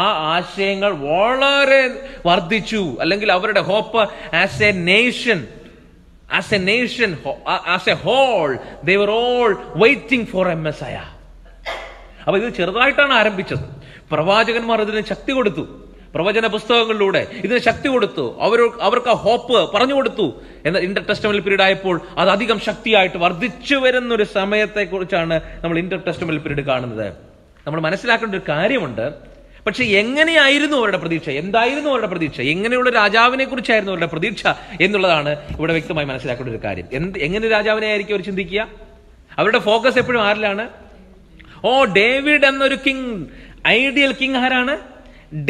ആ ആശയങ്ങൾ വളരെ വർദ്ധിച്ചു. അല്ലെങ്കിൽ അവരുടെ hope as a nation, as a whole, they were all waiting for a Messiah. അപ്പൊ ഇത് ചെറുതായിട്ടാണ് ആരംഭിച്ചത്. പ്രവാചകന്മാർ ഇതിന് ശക്തി കൊടുത്തു, പ്രവചന പുസ്തകങ്ങളിലൂടെ ഇതിന് ശക്തി കൊടുത്തു, അവർക്ക് ആ ഹോപ്പ് പറഞ്ഞു കൊടുത്തു. എന്നാൽ ഇന്റർ ടെസ്റ്റമെന്റൽ പീരീഡ് ആയപ്പോൾ അത് അധികം ശക്തിയായിട്ട് വർദ്ധിച്ചു വരുന്നൊരു സമയത്തെ കുറിച്ചാണ് നമ്മൾ ഇന്റർ ടെസ്റ്റമെന്റൽ പീരീഡ് കാണുന്നത്. നമ്മൾ മനസ്സിലാക്കേണ്ട ഒരു കാര്യമുണ്ട്. പക്ഷെ എങ്ങനെയായിരുന്നു അവരുടെ പ്രതീക്ഷ, എന്തായിരുന്നു അവരുടെ പ്രതീക്ഷ, എങ്ങനെയുള്ള രാജാവിനെ കുറിച്ചായിരുന്നു അവരുടെ പ്രതീക്ഷ എന്നുള്ളതാണ് ഇവിടെ വ്യക്തമായി മനസ്സിലാക്കേണ്ട ഒരു കാര്യം. എങ്ങനെ രാജാവിനെ ആയിരിക്കും അവർ ചിന്തിക്കുക? അവരുടെ ഫോക്കസ് എപ്പോഴും ആരിലാണ്? ഡേവിഡ് എന്നൊരു കിങ്, ഐഡിയൽ കിങ് ആരാണ്?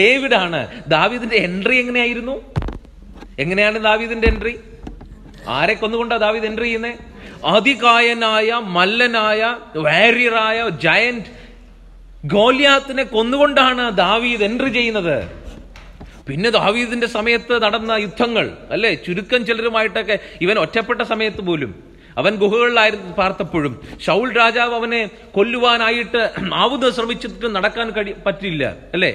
ഡേവിഡ് ആണ്. ദാവീദിന്റെ എൻട്രി എങ്ങനെയായിരുന്നു? എങ്ങനെയാണ് ദാവീദിന്റെ എൻട്രി? ആരെ കൊന്നുകൊണ്ടാ ദാവീദ് എൻട്രി ചെയ്യുന്നത്? അതികായനായ, മല്ലനായ, വാരിയറായ ജയന്റ് ഗോലിയാത്തിനെ കൊന്നുകൊണ്ടാണ് ദാവീദ് എൻട്രി ചെയ്യുന്നത്. പിന്നെ ദാവീദിന്റെ സമയത്ത് നടന്ന യുദ്ധങ്ങൾ അല്ലെ, ചുരുക്കം ചിലരുമായിട്ടൊക്കെ ഇവൻ ഒറ്റപ്പെട്ട സമയത്ത് പോലും, അവൻ ഗുഹകളിലായിരുന്നു പാർത്തപ്പോഴും, ശൗൽ രാജാവ് അവനെ കൊല്ലുവാനായിട്ട് ആവുന്ന ശ്രമിച്ചിട്ട് നടക്കാൻ പറ്റില്ല അല്ലെ.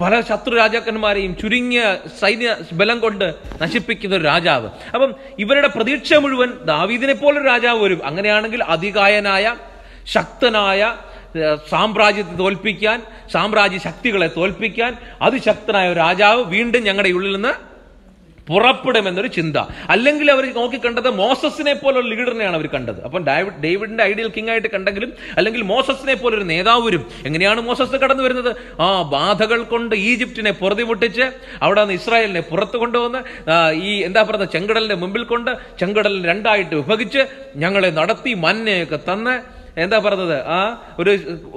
പല ശത്രു രാജാക്കന്മാരെയും ചുരുങ്ങിയ സൈന്യ ബലം കൊണ്ട് നശിപ്പിക്കുന്ന ഒരു രാജാവ്. അപ്പം ഇവരുടെ പ്രതീക്ഷ മുഴുവൻ ദാവീദിനെ പോലൊരു രാജാവ് വരും. അങ്ങനെയാണെങ്കിൽ അതികായനായ, ശക്തനായ, സാമ്രാജ്യത്തെ തോൽപ്പിക്കാൻ, സാമ്രാജ്യ ശക്തികളെ തോൽപ്പിക്കാൻ അതിശക്തനായ ഒരു രാജാവ് വീണ്ടും ഞങ്ങളുടെ ഉള്ളിൽ നിന്ന് പുറപ്പെടുമെന്നൊരു ചിന്ത. അല്ലെങ്കിൽ അവർ നോക്കിക്കണ്ടത് മോസസിനെ പോലൊരു ലീഡറിനെയാണ് അവർ കണ്ടത്. അപ്പം ഡേവിഡിന്റെ ഐഡിയൽ കിങ് ആയിട്ട് കണ്ടെങ്കിലും, അല്ലെങ്കിൽ മോസസിനെ പോലൊരു നേതാവ് വരും. എങ്ങനെയാണ് മോസസ് കടന്നു വരുന്നത്? ബാധകൾ കൊണ്ട് ഈജിപ്തിനെ പൊറുതിമുട്ടിച്ച് അവിടെ നിന്ന് ഇസ്രായേലിനെ പുറത്തു കൊണ്ടുവന്ന് ഈ ചെങ്കടലിന്റെ മുമ്പിൽ കൊണ്ട് ചെങ്കടലിൽ രണ്ടായിട്ട് വിഭജിച്ച് ഞങ്ങളെ നടത്തി മന്നയൊക്കെ തന്ന്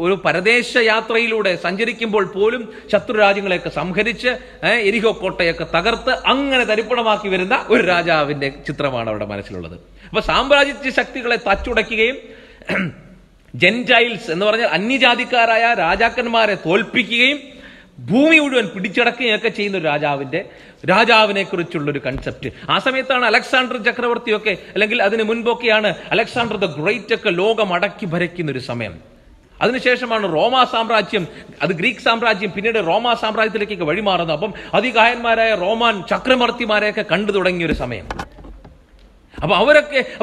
ഒരു പരദേശ യാത്രയിലൂടെ സഞ്ചരിക്കുമ്പോൾ പോലും ശത്രുരാജ്യങ്ങളെയൊക്കെ സംഹരിച്ച് എരിഹോ കോട്ടയൊക്കെ തകർത്ത് അങ്ങനെ തരിപ്പണമാക്കി വരുന്ന ഒരു രാജാവിന്റെ ചിത്രമാണ് അവിടെ മനസ്സിലുള്ളത്. അപ്പൊ സാമ്രാജ്യ ശക്തികളെ തച്ചുടയ്ക്കുകയും ജെന്റൈൽസ് എന്ന് പറഞ്ഞാൽ അന്യജാതിക്കാരായ രാജാക്കന്മാരെ തോൽപ്പിക്കുകയും ഭൂമി മുഴുവൻ പിടിച്ചടക്കുകയൊക്കെ ചെയ്യുന്ന ഒരു രാജാവിനെ കുറിച്ചുള്ള ഒരു കൺസെപ്റ്റ്. ആ സമയത്താണ് അലക്സാണ്ടർ ചക്രവർത്തിയൊക്കെ, അല്ലെങ്കിൽ അതിന് മുൻപൊക്കെയാണ് അലക്സാണ്ടർ ദ ഗ്രേറ്റ് ഒക്കെ ലോകം അടക്കി ഭരിക്കുന്ന ഒരു സമയം. അതിനുശേഷമാണ് റോമാ സാമ്രാജ്യം, അത് ഗ്രീക്ക് സാമ്രാജ്യം, പിന്നീട് റോമാ സാമ്രാജ്യത്തിലേക്കൊക്കെ വഴിമാറുന്നത്. അപ്പം അതികായന്മാരായ റോമാൻ ചക്രവർത്തിമാരെയൊക്കെ കണ്ടു തുടങ്ങിയ ഒരു സമയം. അപ്പൊ അവർ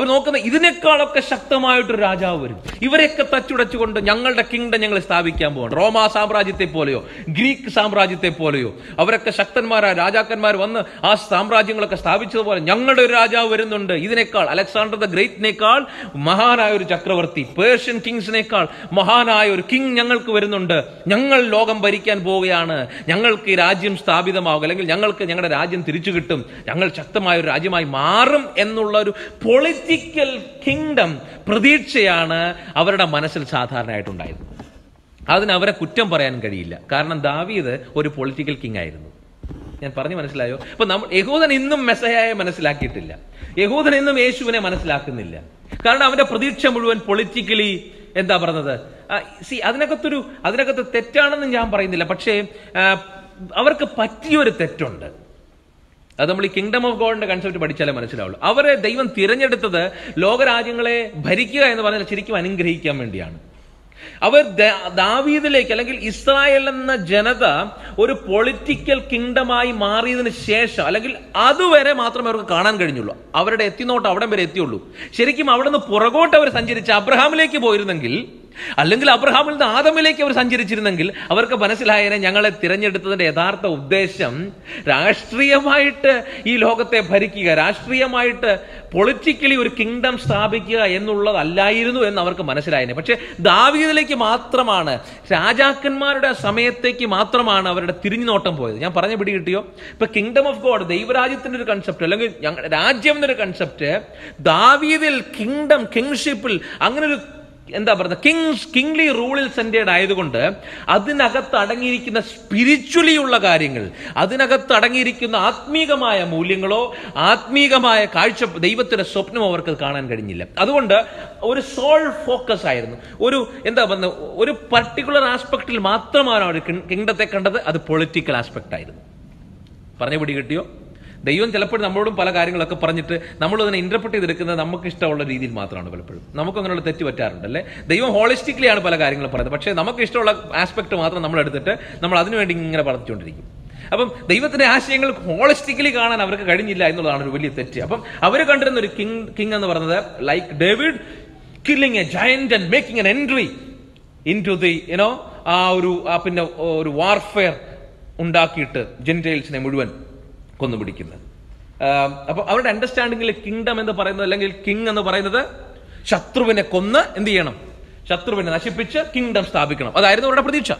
നോക്കുന്ന ഇതിനേക്കാളൊക്കെ ശക്തമായിട്ടൊരു രാജാവ് വരും. ഇവരെയൊക്കെ തച്ചുടച്ചുകൊണ്ട് ഞങ്ങളുടെ കിങ്ഡം ഞങ്ങൾ സ്ഥാപിക്കാൻ പോവാണ്. റോമാ സാമ്രാജ്യത്തെ പോലെയോ ഗ്രീക്ക് സാമ്രാജ്യത്തെ പോലെയോ അവരൊക്കെ ശക്തന്മാരായ രാജാക്കന്മാർ വന്ന് ആ സാമ്രാജ്യങ്ങളൊക്കെ സ്ഥാപിച്ചതുപോലെ ഞങ്ങളുടെ ഒരു രാജാവ് വരുന്നുണ്ട്. ഇതിനേക്കാൾ അലക്സാണ്ടർ ദ ഗ്രേറ്റിനേക്കാൾ മഹാനായ ഒരു ചക്രവർത്തി, പേർഷ്യൻ കിങ്സിനേക്കാൾ മഹാനായ ഒരു കിങ് ഞങ്ങൾക്ക് വരുന്നുണ്ട്. ഞങ്ങൾ ലോകം ഭരിക്കാൻ പോവുകയാണ്. ഞങ്ങൾക്ക് ഈ രാജ്യം സ്ഥാപിതമാകും, അല്ലെങ്കിൽ ഞങ്ങൾക്ക് ഞങ്ങളുടെ രാജ്യം തിരിച്ചു കിട്ടും, ഞങ്ങൾ ശക്തമായ ഒരു രാജ്യമായി മാറും എന്നുള്ള ഒരു പൊളിറ്റിക്കൽ കിങ്ഡം പ്രതീക്ഷയാണ് അവരുടെ മനസ്സിൽ സാധാരണയായിട്ടുണ്ടായിരുന്നത്. അതിന് അവരെ കുറ്റം പറയാൻ കഴിയില്ല. കാരണം ദാവീദ് ഒരു പൊളിറ്റിക്കൽ കിങ് ആയിരുന്നു. ഞാൻ പറഞ്ഞു മനസ്സിലായോ? അപ്പൊ യഹൂദൻ ഇന്നും മെസ്സയായെ മനസ്സിലാക്കിയിട്ടില്ല. യഹൂദൻ ഇന്നും യേശുവിനെ മനസ്സിലാക്കുന്നില്ല. കാരണം അവന്റെ പ്രതീക്ഷ മുഴുവൻ പൊളിറ്റിക്കലി അതിനകത്ത് തെറ്റാണെന്ന് ഞാൻ പറയുന്നില്ല. പക്ഷേ അവർക്ക് പറ്റിയൊരു തെറ്റുണ്ട്. അത് നമ്മൾ ഈ കിങ്ഡം ഓഫ് ഗോഡിന്റെ കൺസെപ്റ്റ് പഠിച്ചാലേ മനസ്സിലാവുള്ളൂ. അവരെ ദൈവം തിരഞ്ഞെടുത്തത് ലോകരാജ്യങ്ങളെ ഭരിക്കുക എന്ന് പറഞ്ഞാൽ ശരിക്കും അനുഗ്രഹിക്കാൻ വേണ്ടിയാണ്. അവർ ദാവീദിലേക്ക്, അല്ലെങ്കിൽ ഇസ്രായേൽ എന്ന ജനത ഒരു പൊളിറ്റിക്കൽ കിങ്ഡമായി മാറിയതിന് ശേഷം, അല്ലെങ്കിൽ അതുവരെ മാത്രമേ അവർക്ക് കാണാൻ കഴിഞ്ഞുള്ളൂ. അവരുടെ എത്തിനോട്ട് അവിടം വരെ എത്തിയുള്ളൂ. ശരിക്കും അവിടെ നിന്ന് പുറകോട്ട് അവർ സഞ്ചരിച്ച് അബ്രഹാമിലേക്ക് പോയിരുന്നെങ്കിൽ, അല്ലെങ്കിൽ അബ്രഹാമിൽ നിന്ന് ആദമിലേക്ക് അവർ സഞ്ചരിച്ചിരുന്നെങ്കിൽ അവർക്ക് മനസ്സിലായതിനെ ഞങ്ങളെ തിരഞ്ഞെടുത്തതിന്റെ യഥാർത്ഥ ഉദ്ദേശം രാഷ്ട്രീയമായിട്ട് ഈ ലോകത്തെ ഭരിക്കുക, രാഷ്ട്രീയമായിട്ട് പൊളിറ്റിക്കലി ഒരു കിങ്ഡം സ്ഥാപിക്കുക എന്നുള്ളതല്ലായിരുന്നു എന്ന് അവർക്ക് മനസ്സിലായതിനെ. പക്ഷെ ദാവീദിലേക്ക് മാത്രമാണ്, രാജാക്കന്മാരുടെ സമയത്തേക്ക് മാത്രമാണ് അവരുടെ തിരിഞ്ഞുനോട്ടം പോയത്. ഞാൻ പറഞ്ഞ പിടി കിട്ടിയോ? ഇപ്പൊ കിങ്ഡം ഓഫ് ഗോഡ്, ദൈവരാജ്യത്തിന്റെ ഒരു കൺസെപ്റ്റ്, അല്ലെങ്കിൽ ഞങ്ങളുടെ രാജ്യം എന്നൊരു കൺസെപ്റ്റ് ദാവീദിൽ കിങ്ഡം, കിങ്ഷിപ്പിൽ അങ്ങനെ ഒരു കിങ്ലി റൂളിൽ സെന്റേഡ് ആയതുകൊണ്ട് അതിനകത്ത് അടങ്ങിയിരിക്കുന്ന സ്പിരിച്വലി ഉള്ള കാര്യങ്ങൾ, അതിനകത്ത് അടങ്ങിയിരിക്കുന്ന ആത്മീകമായ മൂല്യങ്ങളോ ആത്മീകമായ കാഴ്ച, ദൈവത്തിന്റെ സ്വപ്നമോ അവർക്ക് കാണാൻ കഴിഞ്ഞില്ല. അതുകൊണ്ട് ഒരു സോൾ ഫോക്കസ് ആയിരുന്നു. ഒരു പർട്ടിക്കുലർ ആസ്പെക്റ്റിൽ മാത്രമാണ് അവർ കിങ്ഡത്തെ കണ്ടത്. അത് പൊളിറ്റിക്കൽ ആസ്പെക്ട് ആയിരുന്നു. പറഞ്ഞു പിടി കിട്ടിയോ? ദൈവം ചിലപ്പോഴും നമ്മളോടും പല കാര്യങ്ങളൊക്കെ പറഞ്ഞിട്ട് നമ്മൾ അതിനെ ഇന്റർപ്രറ്റ് ചെയ്തെടുക്കുന്നത് നമുക്ക് ഇഷ്ടമുള്ള രീതിയിൽ മാത്രമാണ്. പലപ്പോഴും നമുക്ക് അങ്ങനെയുള്ള തെറ്റ് പറ്റാറുണ്ട് അല്ലേ? ദൈവം ഹോളിസ്റ്റിക്കലി ആണ് പല കാര്യങ്ങളും പറയുന്നത്. പക്ഷേ നമുക്ക് ഇഷ്ടമുള്ള ആസ്പെക്ട് മാത്രം നമ്മൾ എടുത്തിട്ട് നമ്മൾ അതിനുവേണ്ടി ഇങ്ങനെ പറഞ്ഞുകൊണ്ടിരിക്കും. അപ്പം ദൈവത്തിന്റെ ആശയങ്ങൾ ഹോളിസ്റ്റിക്കലി കാണാൻ അവർക്ക് കഴിഞ്ഞില്ല എന്നുള്ളതാണ് ഒരു വലിയ തെറ്റ്. അപ്പം അവർ കണ്ടിരുന്ന ഒരു കിങ് എന്ന് പറയുന്നത്, like David, killing a giant and making an entry into the പിന്നെ ഒരു വാർഫെയർ ഉണ്ടാക്കിയിട്ട് ജെന്റൈൽസിനെ മുഴുവൻ കൊന്നുപിടിക്കുന്നത്. അപ്പൊ അവരുടെ അണ്ടർസ്റ്റാൻഡിംഗിൽ കിങ്ഡം എന്ന് പറയുന്നത്, അല്ലെങ്കിൽ കിങ് എന്ന് പറയുന്നത് ശത്രുവിനെ കൊന്ന് എന്ത് ചെയ്യണം? ശത്രുവിനെ നശിപ്പിച്ച് കിങ്ഡം സ്ഥാപിക്കണം. അതായിരുന്നു അവരുടെ പ്രതീക്ഷ.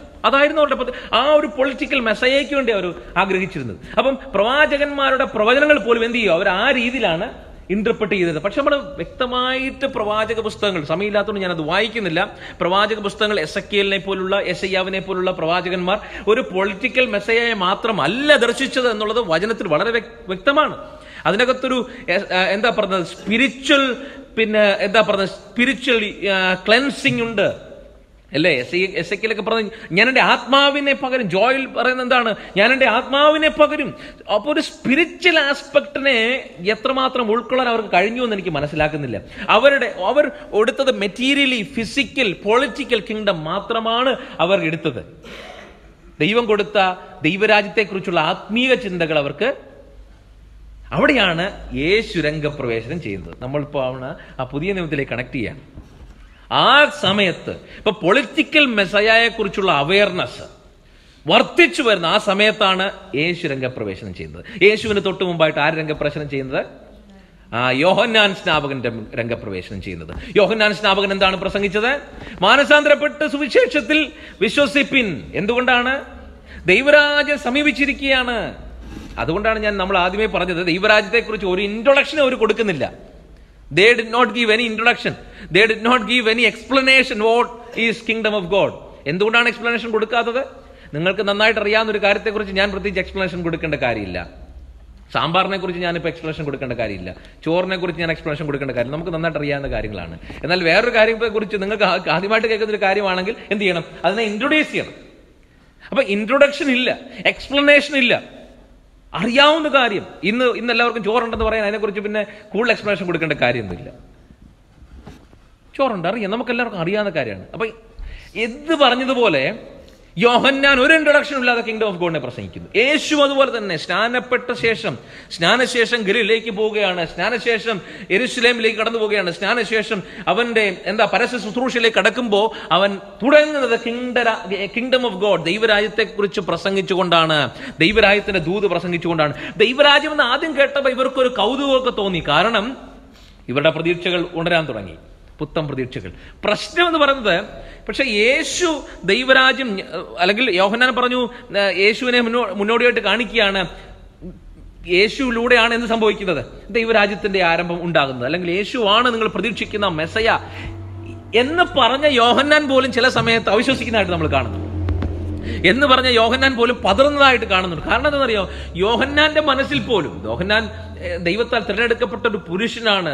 ആ ഒരു പൊളിറ്റിക്കൽ മെസ്സേജയ്ക്ക് വേണ്ടി അവർ ആഗ്രഹിച്ചിരുന്നത്. അപ്പം പ്രവാചകന്മാരുടെ പ്രവചനങ്ങൾ പോലും എന്ത് ചെയ്യും? അവർ ആ രീതിയിലാണ് ഇന്റർപ്രറ്റ് ചെയ്തത്. പക്ഷെ നമ്മൾ വ്യക്തമായിട്ട് പ്രവാചക പുസ്തകങ്ങൾ, സമയമില്ലാത്തതുകൊണ്ട് ഞാനത് വായിക്കുന്നില്ല, പ്രവാചക പുസ്തകങ്ങൾ എസെക്കിയേലിനെ പോലുള്ള, യെശയ്യാവിനെ പോലുള്ള പ്രവാചകന്മാർ ഒരു പൊളിറ്റിക്കൽ മെസ്സേജയെ മാത്രമല്ല ദർശിച്ചത് എന്നുള്ളത് വചനത്തിൽ വളരെ വ്യക്തമാണ്. അതിനകത്തൊരു സ്പിരിച്വൽ സ്പിരിച്വൽ ക്ലെൻസിങ് ഉണ്ട് അല്ലേ? എസെക്കിയേലൊക്കെ പറഞ്ഞു ഞാൻ എൻ്റെ ആത്മാവിനെ പകരും. ജോയിൽ പറയുന്നത് എന്താണ്? ഞാൻ എൻ്റെ ആത്മാവിനെ പകരും. അപ്പോൾ ഒരു സ്പിരിച്വൽ ആസ്പെക്ടിനെ എത്രമാത്രം ഉൾക്കൊള്ളാൻ അവർക്ക് കഴിഞ്ഞു എന്ന് എനിക്ക് മനസ്സിലാക്കുന്നില്ല. അവർ എടുത്തത് മെറ്റീരിയലി, ഫിസിക്കൽ, പൊളിറ്റിക്കൽ കിങ്ഡം മാത്രമാണ് അവർ എടുത്തത്. ദൈവം കൊടുത്ത ദൈവരാജ്യത്തെക്കുറിച്ചുള്ള ആത്മീയ ചിന്തകൾ അവർക്ക്, അവിടെയാണ് യേശു രംഗപ്രവേശനം ചെയ്യുന്നത്. നമ്മളിപ്പോൾ ആ പുതിയ നിയമത്തിലേക്ക് കണക്ട് ചെയ്യാം. ആ സമയത്ത് ഇപ്പൊ പൊളിറ്റിക്കൽ മെസ്സയായെ കുറിച്ചുള്ള അവയർനെസ് വർദ്ധിച്ചു വരുന്ന ആ സമയത്താണ് യേശു രംഗപ്രവേശനം ചെയ്യുന്നത്. യേശുവിന് തൊട്ട് മുമ്പായിട്ട് ആര് രംഗപ്രവേശനം ചെയ്യുന്നത്? യോഹന്നാൻ സ്നാപകൻ രംഗപ്രവേശനം ചെയ്യുന്നത്. യോഹന്നാൻ സ്നാപകൻ എന്താണ് പ്രസംഗിച്ചത്? മാനസാന്തരപ്പെട്ട് സുവിശേഷത്തിൽ വിശ്വസിപ്പിൻ. എന്തുകൊണ്ടാണ്? ദൈവരാജ്യം സമീപിച്ചിരിക്കുകയാണ്. അതുകൊണ്ടാണ് നമ്മൾ ആദ്യമേ പറഞ്ഞത്, ദൈവരാജ്യത്തെക്കുറിച്ച് ഒരു ഇൻട്രൊഡക്ഷൻ അവർ കൊടുക്കുന്നില്ല. They did not give any introduction. They did not give any explanation what is kingdom of God. എന്തുകൊണ്ടാണ് എക്സ്പ്ലനേഷൻ കൊടുക്കാത്തത്? നിങ്ങൾക്ക് നന്നായിട്ട് അറിയാവുന്ന ഒരു കാര്യത്തെക്കുറിച്ച് ഞാൻ പ്രത്യേകിച്ച് എക്സ്പ്ലനേഷൻ കൊടുക്കേണ്ട കാര്യമില്ല. സാമ്പാറിനെ കുറിച്ച് ഞാനിപ്പോൾ എക്സ്പ്ലനേഷൻ കൊടുക്കേണ്ട കാര്യമില്ല. ചോറിനെ കുറിച്ച് ഞാൻ എക്സ്പ്ലനേഷൻ കൊടുക്കേണ്ട കാര്യം നമുക്ക് നന്നായിട്ട് അറിയാവുന്ന കാര്യങ്ങളാണ്. എന്നാൽ വേറൊരു കാര്യത്തെക്കുറിച്ച് നിങ്ങൾക്ക് ആദ്യമായിട്ട് കേൾക്കുന്ന ഒരു കാര്യമാണെങ്കിൽ എന്ത് ചെയ്യണം? അതിനെ ഇൻട്രൊഡ്യൂസ് ചെയ്യണം. അപ്പൊ ഇൻട്രൊഡക്ഷൻ ഇല്ല, എക്സ്പ്ലനേഷൻ ഇല്ല. അറിയാവുന്ന കാര്യം ഇന്ന് എല്ലാവർക്കും ചോറുണ്ടെന്ന് പറയാൻ അതിനെക്കുറിച്ച് പിന്നെ കൂടുതൽ എക്സ്പ്ലനേഷൻ കൊടുക്കേണ്ട കാര്യമൊന്നുമില്ല. ചോറുണ്ട്, അറിയാം, നമുക്ക് എല്ലാവർക്കും അറിയാവുന്ന കാര്യമാണ്. അപ്പൊ ഇത് പറഞ്ഞതുപോലെ യോഹന്നാൻ ഒരു ഇൻട്രൊഡക്ഷൻ ഇല്ലാതെ കിങ്ഡം ഓഫ് ഗോഡിനെ പ്രസംഗിക്കുന്നു. യേശു അതുപോലെ തന്നെ സ്നാനശേഷം ഗലീലയിലേക്ക് പോവുകയാണ്. സ്നാനശേഷം യെരുശലേമിലേക്ക് കടന്നു പോവുകയാണ്. സ്നാനശേഷം അവന്റെ പരസ്യ ശുശ്രൂഷയിലേക്ക് കടക്കുമ്പോൾ അവൻ തുടങ്ങുന്നത് കിങ്ഡം ഓഫ് ഗോഡ്, ദൈവരാജ്യത്തെ കുറിച്ച് പ്രസംഗിച്ചുകൊണ്ടാണ്, ദൈവരാജ്യത്തിന്റെ ദൂത് പ്രസംഗിച്ചുകൊണ്ടാണ്. ദൈവരാജ്യം എന്ന് ആദ്യം കേട്ടപ്പോൾ ഇവർക്കൊരു കൗതുകമൊക്കെ തോന്നി. കാരണം ഇവരുടെ പ്രതീക്ഷകൾ ഉണരാൻ തുടങ്ങി, പുത്തൻ പ്രതീക്ഷകൾ. പ്രശ്നം എന്ന് പറയുന്നത്, പക്ഷെ യേശു ദൈവരാജ്യം, അല്ലെങ്കിൽ യോഹന്നാൻ പറഞ്ഞു, യേശുവിനെ മുന്നോടിയായിട്ട് കാണിക്കുകയാണ്. യേശുവിലൂടെയാണ് എന്ത് സംഭവിക്കുന്നത്? ദൈവരാജ്യത്തിന്റെ ആരംഭം ഉണ്ടാകുന്നത്, അല്ലെങ്കിൽ യേശുവാണ് നിങ്ങൾ പ്രതീക്ഷിക്കുന്ന മെസ്സയ എന്ന് പറഞ്ഞ യോഹന്നാൻ പോലും ചില സമയത്ത് അവിശ്വസിക്കുന്നതായിട്ട് നമ്മൾ കാണുന്നു. എന്ന് പറഞ്ഞ യോഹന്നാൻ പോലും പതറുന്നതായിട്ട് കാണുന്നുണ്ട്. കാരണം എന്താണെന്നറിയോ? യോഹന്നാന്റെ മനസ്സിൽ പോലും, യോഹന്നാൻ ദൈവത്താൽ തിരഞ്ഞെടുക്കപ്പെട്ട ഒരു പുരുഷനാണ്,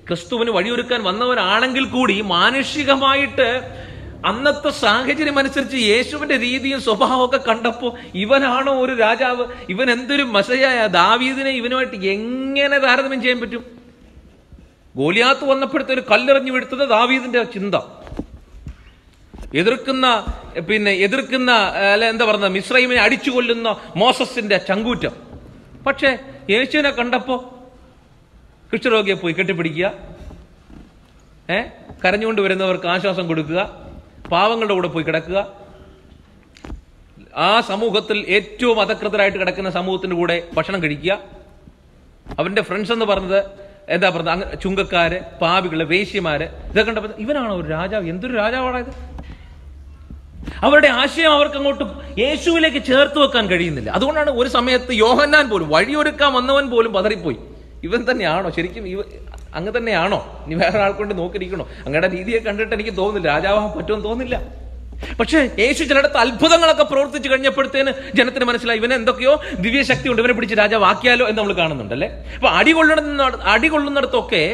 ക്രിസ്തുവിന് വഴിയൊരുക്കാൻ വന്നവനാണെങ്കിൽ കൂടി മാനുഷികമായിട്ട് അന്നത്തെ സാഹചര്യം അനുസരിച്ച് യേശുവിന്റെ രീതിയും സ്വഭാവവും ഒക്കെ കണ്ടപ്പോ ഇവനാണോ ഒരു രാജാവ്? ഇവൻ എന്തൊരു മെസ്സയായ ദാവീദിനെ ഇവനുമായിട്ട് എങ്ങനെ താരതമ്യം ചെയ്യാൻ പറ്റും? ഗോലിയാത്ത് വന്നപ്പോഴത്തെ ഒരു കല്ലെറിഞ്ഞു വീഴ്ത്തത് ദാവീദിന്റെ ചിന്ത, എതിർക്കുന്ന എന്താ പറയുക, മിസ്രൈമിനെ അടിച്ചു കൊല്ലുന്ന മോസസിന്റെ ചങ്കൂറ്റം. പക്ഷെ യേശുവിനെ കണ്ടപ്പോ കുഷ്ഠരോഗിയെ പോയി കെട്ടിപ്പിടിക്കുക, കരഞ്ഞുകൊണ്ട് വരുന്നവർക്ക് ആശ്വാസം കൊടുക്കുക, പാവങ്ങളുടെ കൂടെ പോയി കിടക്കുക, ആ സമൂഹത്തിൽ ഏറ്റവും അധകൃതരായിട്ട് കിടക്കുന്ന സമൂഹത്തിന്റെ കൂടെ ഭക്ഷണം കഴിക്കുക. അവന്റെ ഫ്രണ്ട്സ് എന്ന് പറഞ്ഞത് എന്താ പറഞ്ഞത്? ചുങ്കക്കാര്, പാപികള്, വേശ്യമാര്, ഇതൊക്കെ കണ്ടപ്പോൾ ഇവനാണോ ഒരു രാജാവ്? എന്തൊരു രാജാവാണത്? അവരുടെ ആശയം അവർക്ക് അങ്ങോട്ട് യേശുവിലേക്ക് ചേർത്ത് വെക്കാൻ കഴിയുന്നില്ല. അതുകൊണ്ടാണ് ഒരു സമയത്ത് യോഹന്നാൻ പോലും, വഴിയൊരുക്കാൻ വന്നവൻ പോലും പതറിപ്പോയി. ഇവൻ തന്നെയാണോ ശരിക്കും? അങ്ങ് തന്നെയാണോ? ഇനി വേറെ ആൾക്കൊണ്ട് നോക്കിയിരിക്കണോ? അങ്ങയുടെ രീതിയെ കണ്ടിട്ട് എനിക്ക് തോന്നുന്നില്ല രാജാവാൻ പറ്റുമെന്ന് തോന്നില്ല. പക്ഷേ യേശു ചിലയിടത്ത് അത്ഭുതങ്ങളൊക്കെ പ്രവർത്തിച്ചു കഴിഞ്ഞപ്പോഴത്തേന് ജനത്തിന് മനസ്സിലായി ഇവന് എന്തൊക്കെയോ ദിവ്യശക്തി ഉണ്ട്, ഇവനെ പിടിച്ച് രാജാവാക്കിയാലോ എന്ന് നമ്മൾ കാണുന്നുണ്ടല്ലേ. അപ്പൊ അടികൊള്ളുന്നിടത്തൊക്കെ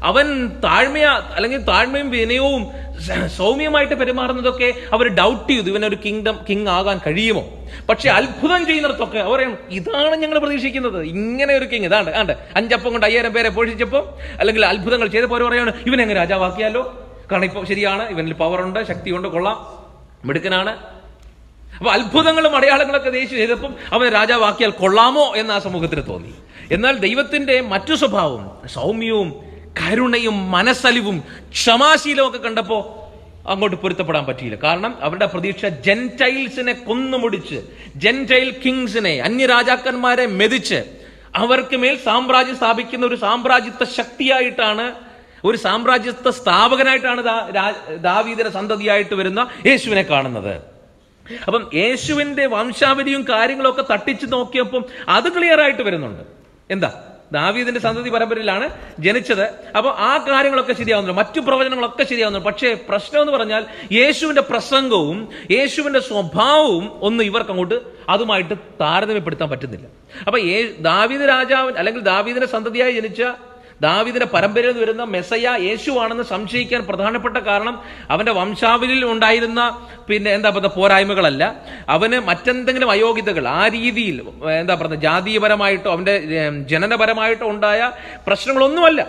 അവൻ താഴ്മയും വിനയവും സൗമ്യമായിട്ട് പെരുമാറുന്നതൊക്കെ അവർ ഡൗട്ട് ചെയ്തു, ഇവനൊരു കിങ് ആകാൻ കഴിയുമോ? പക്ഷെ അത്ഭുതം ചെയ്യുന്നിടത്തൊക്കെ അവർ ഇതാണ് ഞങ്ങൾ പ്രതീക്ഷിക്കുന്നത്, ഇങ്ങനെ ഒരു കിങ്. ഇതാണ്ട് 5 അപ്പം കൊണ്ട് 5000 പേരെ പോഷിച്ചപ്പോൾ, അല്ലെങ്കിൽ അത്ഭുതങ്ങൾ ചെയ്തപ്പോൾ അവർ പറയാണ് ഇവനെങ്ങനെ രാജാവാക്കിയാലോ? കാരണം ഇപ്പൊ ശരിയാണ്, ഇവനിൽ പവറുണ്ട്, ശക്തിയുണ്ട്, കൊള്ളാം, മിടുക്കനാണ്. അപ്പൊ അത്ഭുതങ്ങളും അടയാളങ്ങളൊക്കെ യേശു ചെയ്തപ്പം അവനെ രാജാവാക്കിയാൽ കൊള്ളാമോ എന്ന് ആ സമൂഹത്തിന് തോന്നി. എന്നാൽ ദൈവത്തിന്റെ മറ്റു സ്വഭാവം, സൗമ്യവും കരുണയും മനസ്സലിവും ക്ഷമാശീലവും ഒക്കെ കണ്ടപ്പോ അങ്ങോട്ട് പൊരുത്തപ്പെടാൻ പറ്റിയില്ല. കാരണം അവരുടെ പ്രതീക്ഷ ജെന്റൈൽസിനെ കൊന്നുമുടിച്ച്, ജെന്റൈൽ കിങ്സിനെ, അന്യരാജാക്കന്മാരെ മെതിച്ച് അവർക്ക് മേൽ സാമ്രാജ്യം സ്ഥാപിക്കുന്ന ഒരു സാമ്രാജ്യത്വ ശക്തിയായിട്ടാണ്, ഒരു സാമ്രാജ്യത്വ സ്ഥാപകനായിട്ടാണ് ദാവീദിന്റെ സന്തതിയായിട്ട് വരുന്ന യേശുവിനെ കാണുന്നത്. അപ്പം യേശുവിന്റെ വംശാവലിയും കാര്യങ്ങളൊക്കെ തട്ടിച്ചു നോക്കിയപ്പം അത് ക്ലിയർ ആയിട്ട് വരുന്നുണ്ട്. എന്താ? ദാവീദിന്റെ സന്തതി പരമ്പരയിലാണ് ജനിച്ചത്. അപ്പൊ ആ കാര്യങ്ങളൊക്കെ ശരിയാവുന്നു, മറ്റു പ്രവചനങ്ങളൊക്കെ ശരിയാവുന്നു. പക്ഷേ പ്രശ്നം എന്ന് പറഞ്ഞാൽ യേശുവിന്റെ പ്രസംഗവും യേശുവിന്റെ സ്വഭാവവും ഒന്നും ഇവർക്ക് അങ്ങോട്ട് അതുമായിട്ട് താരതമ്യപ്പെടുത്താൻ പറ്റുന്നില്ല. അപ്പൊ ദാവീദ് രാജാവ്, അല്ലെങ്കിൽ ദാവീദിന്റെ സന്തതിയായി ജനിച്ച, ദാവീദിന്റെ പരമ്പരയിൽ നിന്ന് വരുന്ന മെസ്സയ യേശുവാണെന്ന് സംശയിക്കാൻ പ്രധാനപ്പെട്ട കാരണം അവന്റെ വംശാവലിയിൽ ഉണ്ടായിരുന്ന പോരായ്മകളല്ല, അവന് മറ്റെന്തെങ്കിലും അയോഗ്യതകൾ, ആ രീതിയിൽ ജാതീയപരമായിട്ടോ അവന്റെ ജനനപരമായിട്ടോ ഉണ്ടായ പ്രശ്നങ്ങളൊന്നുമല്ല.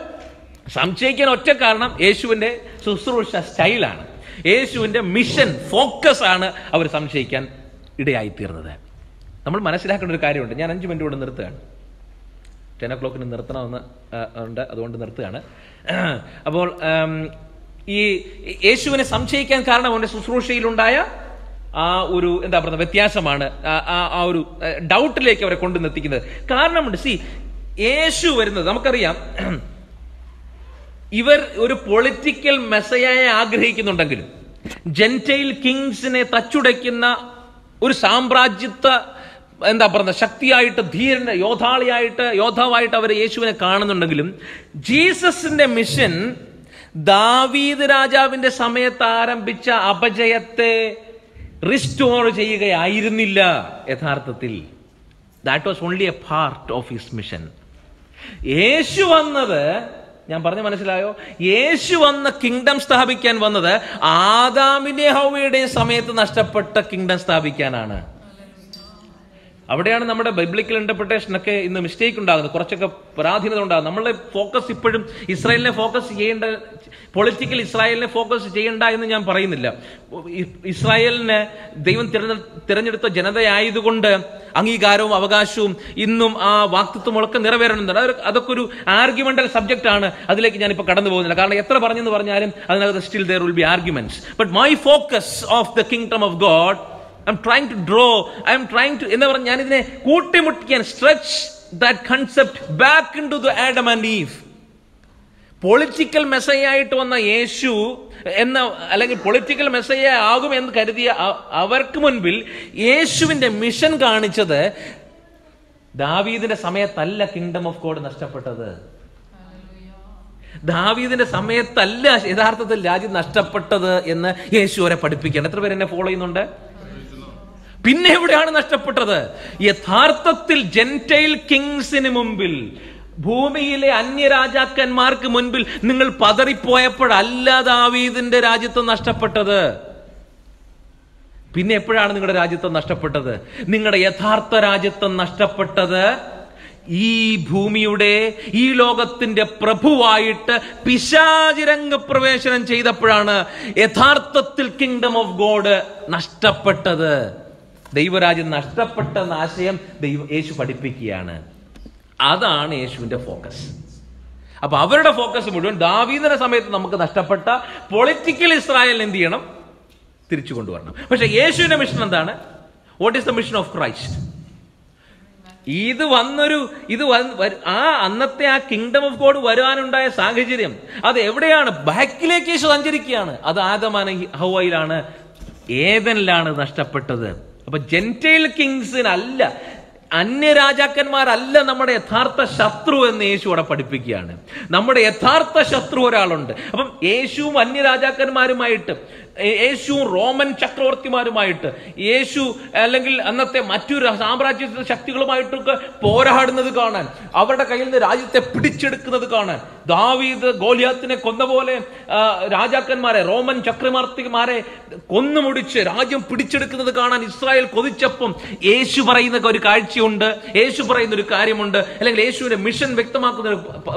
സംശയിക്കാൻ ഒറ്റ കാരണം യേശുവിന്റെ ശുശ്രൂഷ സ്റ്റൈലാണ്, യേശുവിന്റെ മിഷൻ ഫോക്കസ് ആണ് അവർ സംശയിക്കാൻ ഇടയായിത്തീർന്നത്. നമ്മൾ മനസ്സിലാക്കേണ്ട ഒരു കാര്യമുണ്ട്. ഞാൻ 5 മിനിറ്റ് കൂടെ നിർത്തുകയാണ്. 10 o'clock നിർത്തണമെന്ന് ഉണ്ട്, അതുകൊണ്ട് നിർത്തുകയാണ്. അപ്പോൾ ഈ യേശുവിനെ സംശയിക്കാൻ കാരണം അവന്റെ ശുശ്രൂഷയിലുണ്ടായ ആ ഒരു എന്താ പറയുക വ്യത്യാസമാണ് ആ ഒരു ഡൗട്ടിലേക്ക് അവരെ കൊണ്ടുവന്നെത്തിക്കുന്നത്. കാരണമുണ്ട്. യേശു വരുന്നത് നമുക്കറിയാം, ഇവർ ഒരു പൊളിറ്റിക്കൽ മെസ്സയായെ ആഗ്രഹിക്കുന്നുണ്ടെങ്കിലും ജെന്റൈൽ കിങ്സിനെ തച്ചുടയ്ക്കുന്ന ഒരു സാമ്രാജ്യത്വ എന്താ പറയുക ശക്തിയായിട്ട്, ധീരന്റെ യോദ്ധാവായിട്ട് അവർ യേശുവിനെ കാണുന്നുണ്ടെങ്കിലും ജീസസിന്റെ മിഷൻ ദാവീദ് രാജാവിന്റെ സമയത്ത് ആരംഭിച്ച അപജയത്തെ റിസ്റ്റോർ ചെയ്യുകയായിരുന്നില്ല യഥാർത്ഥത്തിൽ. That was only a part of his mission. യേശു വന്നത്, ഞാൻ പറഞ്ഞ മനസ്സിലായോ? യേശു വന്ന കിങ്ഡം സ്ഥാപിക്കാൻ വന്നത് ആദാമിന്റെ ഹവ്വയുടെയും സമയത്ത് നഷ്ടപ്പെട്ട കിങ്ഡം സ്ഥാപിക്കാനാണ്. അവിടെയാണ് നമ്മുടെ ബൈബിളിക്കൽ ഇന്റർപ്രിട്ടേഷനൊക്കെ ഇന്ന് മിസ്റ്റേക്ക് ഉണ്ടാകുന്നത്, കുറച്ചൊക്കെ പരാധീനത ഉണ്ടാകുന്നത്. നമ്മളുടെ ഫോക്കസ് ഇപ്പോഴും ഇസ്രായേലിനെ ഫോക്കസ് ചെയ്യേണ്ട, പൊളിറ്റിക്കൽ ഇസ്രായേലിനെ ഫോക്കസ് ചെയ്യണ്ട എന്ന് ഞാൻ പറയുന്നില്ല. ഇസ്രായേലിന് ദൈവം തിരഞ്ഞെടുത്ത ജനതയായതുകൊണ്ട് അംഗീകാരവും അവകാശവും ഇന്നും ആ വാക്തത്വമൊക്കെ നിറവേറണമെന്നുണ്ട്. അതൊക്കെ ഒരു ആർഗ്യുമെന്റൽ സബ്ജക്റ്റ് ആണ്. അതിലേക്ക് ഞാനിപ്പോൾ കടന്നു പോകുന്നില്ല. കാരണം എത്ര പറഞ്ഞെന്ന് പറഞ്ഞാലും അതിനകത്ത് still there will be arguments. But my focus of the kingdom of God, I'm trying to എന്താ പറഞ്ഞ, ഞാനിതിനെ കൂട്ടിമുട്ടിക്കാൻ, stretch that concept back into the Adam and Eve. Political മെസ്സയായിട്ട് വന്ന യേശു അല്ലെങ്കിൽ പൊളിറ്റിക്കൽ മെസ്സയ ആകും എന്ന് കരുതിയ അവർക്ക് മുൻപിൽ യേശുവിന്റെ മിഷൻ കാണിച്ചത് ദാവീദിന്റെ സമയത്തല്ല കിങ്ഡം ഓഫ് ഗോഡ് നഷ്ടപ്പെട്ടത്. ദാവീദിന്റെ സമയത്തല്ല യഥാർത്ഥത്തിൽ രാജ്യം നഷ്ടപ്പെട്ടത് എന്ന് യേശു അവരെ പഠിപ്പിക്കുകയാണ്. എത്ര പേര് എന്നെ ഫോളോ ചെയ്യുന്നുണ്ട്? പിന്നെ എവിടെയാണ് നഷ്ടപ്പെട്ടത്? യഥാർത്ഥത്തിൽ ജെന്റൈൽ കിങ്സിന് മുമ്പിൽ, ഭൂമിയിലെ അന്യരാജാക്കന്മാർക്ക് മുൻപിൽ നിങ്ങൾ പതറിപ്പോയപ്പോഴല്ല ദാവീദിന്റെ രാജ്യത്വം നഷ്ടപ്പെട്ടത്. പിന്നെ എപ്പോഴാണ് നിങ്ങളുടെ രാജ്യത്വം നഷ്ടപ്പെട്ടത്? നിങ്ങളുടെ യഥാർത്ഥ രാജ്യത്വം നഷ്ടപ്പെട്ടത് ഈ ഭൂമിയുടെ, ഈ ലോകത്തിന്റെ പ്രഭുവായിട്ട് പിശാച് രംഗപ്രവേശനം ചെയ്തപ്പോഴാണ് യഥാർത്ഥത്തിൽ കിങ്ഡം ഓഫ് ഗോഡ് നഷ്ടപ്പെട്ടത്. ദൈവരാജ്യം നഷ്ടപ്പെട്ടെന്ന ആശയം യേശു പഠിപ്പിക്കുകയാണ്. അതാണ് യേശുവിന്റെ ഫോക്കസ്. അപ്പൊ അവരുടെ ഫോക്കസ് മുഴുവൻ ദാവീദിന്റെ സമയത്ത് നമുക്ക് നഷ്ടപ്പെട്ട പൊളിറ്റിക്കൽ ഇസ്രായേലിനെ എന്ത് ചെയ്യണം? തിരിച്ചു കൊണ്ടുവരണം. പക്ഷെ യേശുവിന്റെ മിഷൻ എന്താണ്? What is the mission of Christ? അന്നത്തെ ആ കിങ്ഡം ഓഫ് ഗോഡ് വരാനുണ്ടായ സാഹചര്യം അത് എവിടെയാണ്? ബാക്കിലേക്ക് യേശു സഞ്ചരിക്കുകയാണ്. അത് ആദമാണ് ഹവ്വയിലാണ്, ഏദനിലാണ് നഷ്ടപ്പെട്ടത്. അപ്പൊ ജെന്റൈൽ കിങ്സിനല്ല, അന്യരാജാക്കന്മാരല്ല നമ്മുടെ യഥാർത്ഥ ശത്രു എന്ന് യേശു അവിടെ പഠിപ്പിക്കുകയാണ്. നമ്മുടെ യഥാർത്ഥ ശത്രു ഒരാളുണ്ട്. അപ്പം യേശുവും അന്യരാജാക്കന്മാരുമായിട്ട്, യേശുവും റോമൻ ചക്രവർത്തിമാരുമായിട്ട്, യേശു അല്ലെങ്കിൽ അന്നത്തെ മറ്റൊരു സാമ്രാജ്യ ശക്തികളുമായിട്ടൊക്കെ പോരാടുന്നത് കാണാൻ, അവരുടെ കയ്യിൽ നിന്ന് രാജ്യത്തെ പിടിച്ചെടുക്കുന്നത് കാണാൻ, ദാവീദ് ഗോലിയാത്തിനെ കൊന്ന പോലെ രാജാക്കന്മാരെ, റോമൻ ചക്രവർത്തിമാരെ കൊന്നുമുടിച്ച് രാജ്യം പിടിച്ചെടുക്കുന്നത് കാണാൻ ഇസ്രായേൽ കൊതിച്ചപ്പം യേശു പറയുന്ന ഒരു കാഴ്ചയുണ്ട്, യേശു പറയുന്ന ഒരു കാര്യമുണ്ട്, അല്ലെങ്കിൽ യേശുവിന്റെ മിഷൻ വ്യക്തമാക്കുന്ന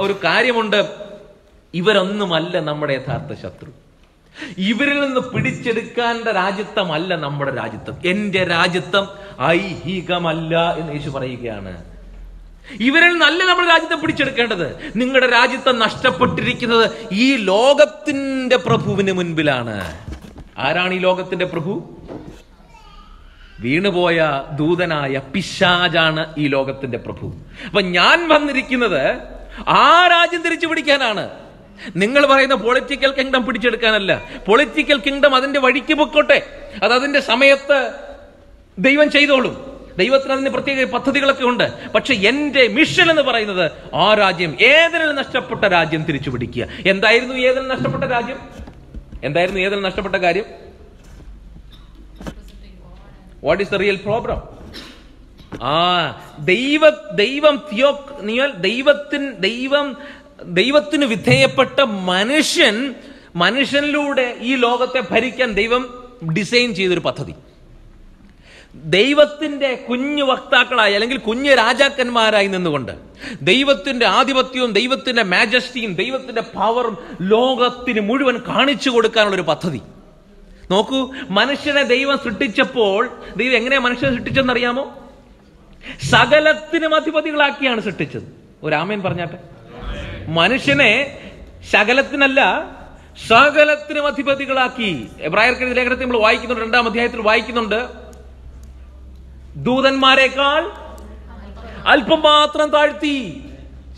ഒരു കാര്യമുണ്ട്. ഇവരൊന്നുമല്ല നമ്മുടെ യഥാർത്ഥ ശത്രു. ഇവരിൽ നിന്ന് പിടിച്ചെടുക്കാനുള്ള രാജ്യത്വമല്ല നമ്മുടെ രാജ്യത്വം. എന്റെ രാജ്യത്വം ഐഹികമല്ല എന്ന് യേശു പറയുകയാണ്. ഇവരിൽ നല്ല നമ്മുടെ രാജ്യത്തെ പിടിച്ചെടുക്കേണ്ടത്. നിങ്ങളുടെ രാജ്യത്വം നഷ്ടപ്പെട്ടിരിക്കുന്നത് ഈ ലോകത്തിന്റെ പ്രഭുവിന് മുൻപിലാണ്. ആരാണ് ഈ ലോകത്തിന്റെ പ്രഭു? വീണുപോയ ദൂതനായ പിശാചാണ് ഈ ലോകത്തിന്റെ പ്രഭു. അപ്പൊ ഞാൻ വന്നിരിക്കുന്നത് ആ രാജ്യം തിരിച്ചു പിടിക്കാനാണ്. നിങ്ങൾ പറയുന്ന പൊളിറ്റിക്കൽ കിങ്ഡം പിടിച്ചെടുക്കാനല്ല. പൊളിറ്റിക്കൽ കിങ്ഡം അതിന്റെ വഴിക്ക് പൊക്കോട്ടെ, അത് അതിന്റെ സമയത്ത് ദൈവം ചെയ്തോളും. ദൈവത്തിന് അതിന് പ്രത്യേക പദ്ധതികളൊക്കെ ഉണ്ട്. പക്ഷെ എന്റെ മിഷൻ എന്ന് പറയുന്നത് ആ രാജ്യം, ഏദനിൽ നഷ്ടപ്പെട്ട രാജ്യം തിരിച്ചു പിടിക്കുക. എന്തായിരുന്നു ഏദനിൽ നഷ്ടപ്പെട്ട രാജ്യം? എന്തായിരുന്നു ഏദനിൽ നഷ്ടപ്പെട്ട കാര്യം? What is the real problem? ദൈവത്തിന് വിധേയപ്പെട്ട മനുഷ്യനിലൂടെ ഈ ലോകത്തെ ഭരിക്കാൻ ദൈവം ഡിസൈൻ ചെയ്തൊരു പദ്ധതി. ദൈവത്തിന്റെ കുഞ്ഞു വക്താക്കളായി അല്ലെങ്കിൽ കുഞ്ഞു രാജാക്കന്മാരായി നിന്നുകൊണ്ട് ദൈവത്തിന്റെ ആധിപത്യവും ദൈവത്തിന്റെ മാജസ്റ്റിയും ദൈവത്തിന്റെ പവറും ലോകത്തിന് മുഴുവൻ കാണിച്ചു കൊടുക്കാനുള്ള ഒരു പദ്ധതി. നോക്കൂ, മനുഷ്യനെ ദൈവം സൃഷ്ടിച്ചപ്പോൾ ദൈവം എങ്ങനെയാ മനുഷ്യനെ സൃഷ്ടിച്ചെന്നറിയാമോ? സകലത്തിനും അധിപതികളാക്കിയാണ് സൃഷ്ടിച്ചത്. ഒരു ആമേൻ പറഞ്ഞാട്ടെ. മനുഷ്യനെ സകലത്തിനല്ല, സകലത്തിനും അധിപതികളാക്കി. എബ്രായർക്ക് ലേഖനത്തിൽ നമ്മൾ വായിക്കുന്നുണ്ട്, 2-ാം അധ്യായത്തിൽ വായിക്കുന്നുണ്ട്, ദൂതന്മാരെക്കാൾ അല്പം മാത്രം താഴ്ത്തി.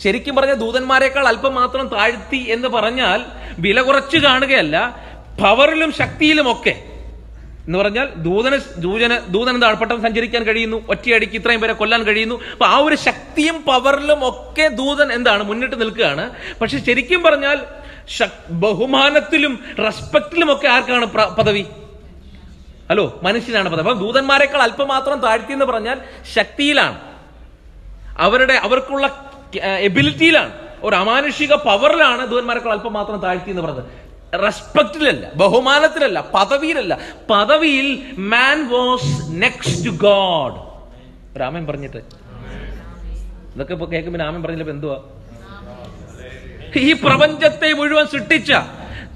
ശരിക്കും പറഞ്ഞാൽ ദൂതന്മാരെക്കാൾ അല്പം മാത്രം താഴ്ത്തി എന്ന് പറഞ്ഞാൽ വില കുറച്ച് കാണുകയല്ല, പവറിലും ശക്തിയിലും ഒക്കെ. എന്ന് പറഞ്ഞാൽ ദൂതൻ എന്താ, പെട്ടെന്ന് സഞ്ചരിക്കാൻ കഴിയുന്നു, ഒറ്റയടിക്ക് ഇത്രയും പേരെ കൊല്ലാൻ കഴിയുന്നു. അപ്പൊ ആ ഒരു ശക്തിയും പവറിലും ഒക്കെ ദൂതൻ എന്താണ്, മുന്നിട്ട് നിൽക്കുകയാണ്. പക്ഷെ ശരിക്കും പറഞ്ഞാൽ ബഹുമാനത്തിലും റെസ്പെക്റ്റിലും ഒക്കെ ആർക്കാണ് പദവി? ഹലോ, മനുഷ്യനാണ് പദവി. അപ്പൊ ദൂതന്മാരെക്കാൾ അല്പം മാത്രം താഴ്ത്തി എന്ന് പറഞ്ഞാൽ ശക്തിയിലാണ്, അവർക്കുള്ള എബിലിറ്റിയിലാണ്, ഒരു അമാനുഷിക പവറിലാണ് ദൂതന്മാരെക്കാൾ അല്പം മാത്രം താഴ്ത്തി എന്ന് പറഞ്ഞത്. റെസ്പെക്റ്റിലല്ല, ബഹുമാനത്തിലല്ല, പദവിയിലല്ല. പദവിയിൽ man was next to God. Raman പറഞ്ഞിട്ട് ഇതൊക്കെ ഇപ്പൊ കേൾക്കുമ്പോൾ രാമൻ പറഞ്ഞില്ല എന്തുവാ? ഈ പ്രപഞ്ചത്തെ മുഴുവൻ സൃഷ്ടിച്ച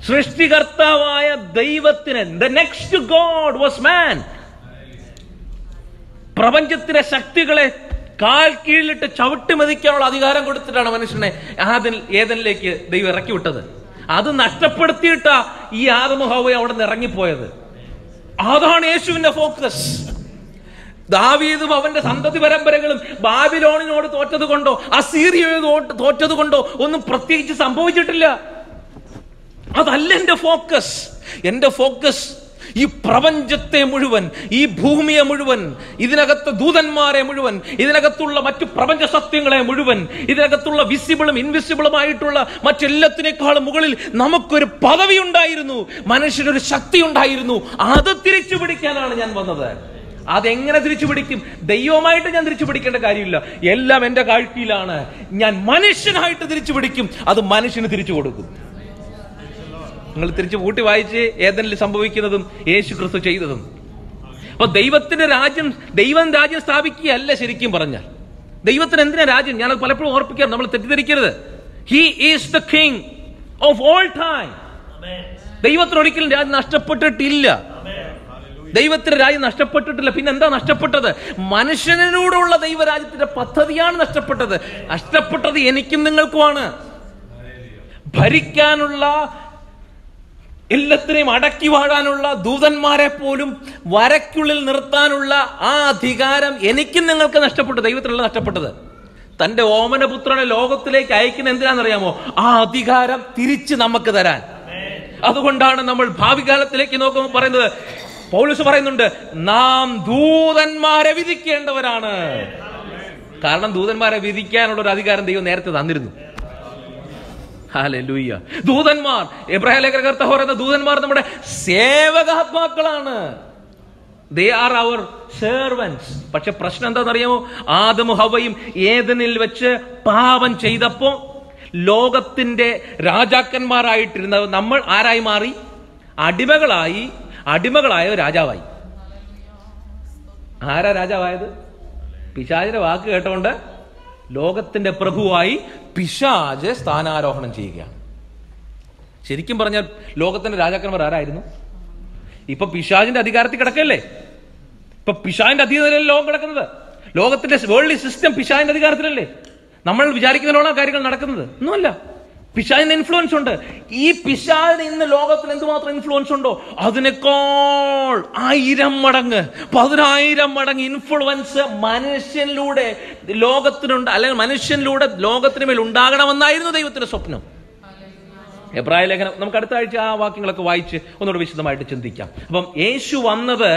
സൃഷ്ടികർത്താവായ ദൈവത്തിന് the next to God was man. പ്രപഞ്ചത്തിലെ ശക്തികളെ കാൽ കീഴിലിട്ട് ചവിട്ടി മതിക്കാനുള്ള അധികാരം കൊടുത്തിട്ടാണ് മനുഷ്യനെ ഏദനിലേക്ക് ദൈവം ഇറക്കി വിട്ടത്. അത് നഷ്ടപ്പെടുത്തിയിട്ടാ ഈ ആദമും ഹവ്വയും അവിടെ നിന്ന് ഇറങ്ങിപ്പോയത്. അതാണ് യേശുവിന്റെ ഫോക്കസ്. ദാവീദും അവന്റെ സന്തതി പരമ്പരകളും ബാബിലോണിനോട് തോറ്റത് കൊണ്ടോ അസീറിയയോട് തോറ്റത് കൊണ്ടോ ഒന്നും പ്രത്യേകിച്ച് സംഭവിച്ചിട്ടില്ല. അതല്ല എന്റെ ഫോക്കസ്. എന്റെ ഫോക്കസ് ഈ പ്രപഞ്ചത്തെ മുഴുവൻ, ഈ ഭൂമിയെ മുഴുവൻ, ഇതിനകത്ത് ദൂതന്മാരെ മുഴുവൻ, ഇതിനകത്തുള്ള മറ്റു പ്രപഞ്ച സത്യങ്ങളെ മുഴുവൻ, ഇതിനകത്തുള്ള വിസിബിളും ഇൻവിസിബിളുമായിട്ടുള്ള മറ്റെല്ലാത്തിനേക്കാളും മുകളിൽ നമുക്കൊരു പദവി ഉണ്ടായിരുന്നു, മനുഷ്യനൊരു ശക്തി ഉണ്ടായിരുന്നു. അത് തിരിച്ചു പിടിക്കാനാണ് ഞാൻ വന്നത്. അതെങ്ങനെ തിരിച്ചു പിടിക്കും? ദൈവമായിട്ട് ഞാൻ തിരിച്ചു പിടിക്കേണ്ട കാര്യമില്ല. എല്ലാം എന്റെ കാഴ്ചയിലാണ്. ഞാൻ മനുഷ്യനായിട്ട് തിരിച്ചു പിടിക്കും. അത് മനുഷ്യന് തിരിച്ചു കൊടുക്കും. നിങ്ങൾ തിരിച്ചു കൂട്ടി വായിച്ച് ഏതെങ്കിലും സംഭവിക്കുന്നതും യേശു ക്രിസ്തു ചെയ്തതും. അപ്പൊ ദൈവത്തിന്റെ രാജ്യം, ദൈവം രാജ്യം സ്ഥാപിക്കുകയല്ല. ശരിക്കും പറഞ്ഞാൽ ദൈവത്തിന് എന്തിനാ രാജ്യം? ഞാനത് പലപ്പോഴും ഓർപ്പിക്കാറ്, നമ്മൾ തെറ്റിദ്ധരിക്കരുത്. He is the king of all time. ദൈവത്തിന് ഒരിക്കലും രാജ്യം നഷ്ടപ്പെട്ടിട്ടില്ല. ദൈവത്തിന്റെ രാജ്യം നഷ്ടപ്പെട്ടിട്ടില്ല. പിന്നെ എന്താ നഷ്ടപ്പെട്ടത്? മനുഷ്യനോടുള്ള ദൈവരാജ്യത്തിന്റെ പദ്ധതിയാണ് നഷ്ടപ്പെട്ടത്. നഷ്ടപ്പെട്ടത് എനിക്കും നിങ്ങൾക്കുമാണ്. ഭരിക്കാനുള്ള, എല്ലാത്തിനെയും അടക്കി വാഴാനുള്ള, ദൂതന്മാരെ പോലും വരയ്ക്കുള്ളിൽ നിർത്താനുള്ള ആ അധികാരം എനിക്കും നിങ്ങൾക്ക് നഷ്ടപ്പെട്ടു. ദൈവത്തിനുള്ള നഷ്ടപ്പെട്ടത്. തന്റെ ഓമനപുത്രനെ ലോകത്തിലേക്ക് അയക്കുന്ന എന്തിനാണെന്നറിയാമോ? ആ അധികാരം തിരിച്ച് നമുക്ക് തരാൻ. അതുകൊണ്ടാണ് നമ്മൾ ഭാവി കാലത്തിലേക്ക് നോക്കുമ്പോൾ പറയുന്നത്, പൗലോസ് പറയുന്നുണ്ട്, നാം ദൂതന്മാരെ വിധിക്കേണ്ടവരാണ്. കാരണം ദൂതന്മാരെ വിധിക്കാനുള്ള ഒരു അധികാരം ദൈവം നേരത്തെ തന്നിരുന്നു. ഹല്ലേലൂയ. ദൂതന്മാർ, എബ്രായ ലേഖനകർത്താവ് പറയുന്ന ദൂതന്മാർ നമ്മുടെ സേവകാത്മാക്കളാണ്. They are our servants. പക്ഷെ പ്രശ്നം എന്താണെന്നറിയാമോ? ആദമും ഹവ്വയും ഏദനിൽ വെച്ച് പാപം ചെയ്തപ്പോ ലോകത്തിന്റെ രാജാക്കന്മാരായിട്ടിരുന്ന നമ്മൾ ആരായി മാറി? അടിമകളായ രാജാവായി. ആരാ രാജാവായത്? പിശാചിന്റെ വാക്ക് കേട്ടോണ്ട് ലോകത്തിന്റെ പ്രഭുവായി പിശാച് സ്ഥാനാരോഹണം ചെയ്യുകയാണ്. ശരിക്കും പറഞ്ഞാൽ ലോകത്തിന്റെ രാജാക്കന്മാർ ആരായിരുന്നു? ഇപ്പൊ പിശാചിന്റെ അധികാരത്തിൽ കിടക്കല്ലേ? ഇപ്പൊ പിശാചിന്റെ അധീനതയിലല്ലേ ലോകം കിടക്കുന്നത്? ലോകത്തിന്റെ വേൾഡ് സിസ്റ്റം പിശാചിന്റെ അധികാരത്തിലല്ലേ? നമ്മൾ വിചാരിക്കുന്നതിനോളം കാര്യങ്ങൾ നടക്കുന്നത് ഒന്നുമല്ല. പിശാചിന് ഇൻഫ്ലുവൻസ് ഉണ്ട്. ഈ പിശാചിന് ഇന്ന് ലോകത്തിൽ എന്തുമാത്രം ഇൻഫ്ലുവൻസ് ഉണ്ടോ അതിനേക്കാൾ 1000 മടങ്ങ് 10,000 മടങ്ങ് ഇൻഫ്ലുവൻസ് മനുഷ്യനിലൂടെ ലോകത്തിനുണ്ട്, അല്ലെങ്കിൽ മനുഷ്യനിലൂടെ ലോകത്തിന് മേൽ ഉണ്ടാകണമെന്നായിരുന്നു ദൈവത്തിന്റെ സ്വപ്നം. എബ്രായ ലേഖനം നമുക്ക് അടുത്ത ആഴ്ച ആ വാക്യങ്ങളൊക്കെ വായിച്ച് ഒന്നുകൂടെ വിശദമായിട്ട് ചിന്തിക്കാം. അപ്പം യേശു വന്നത്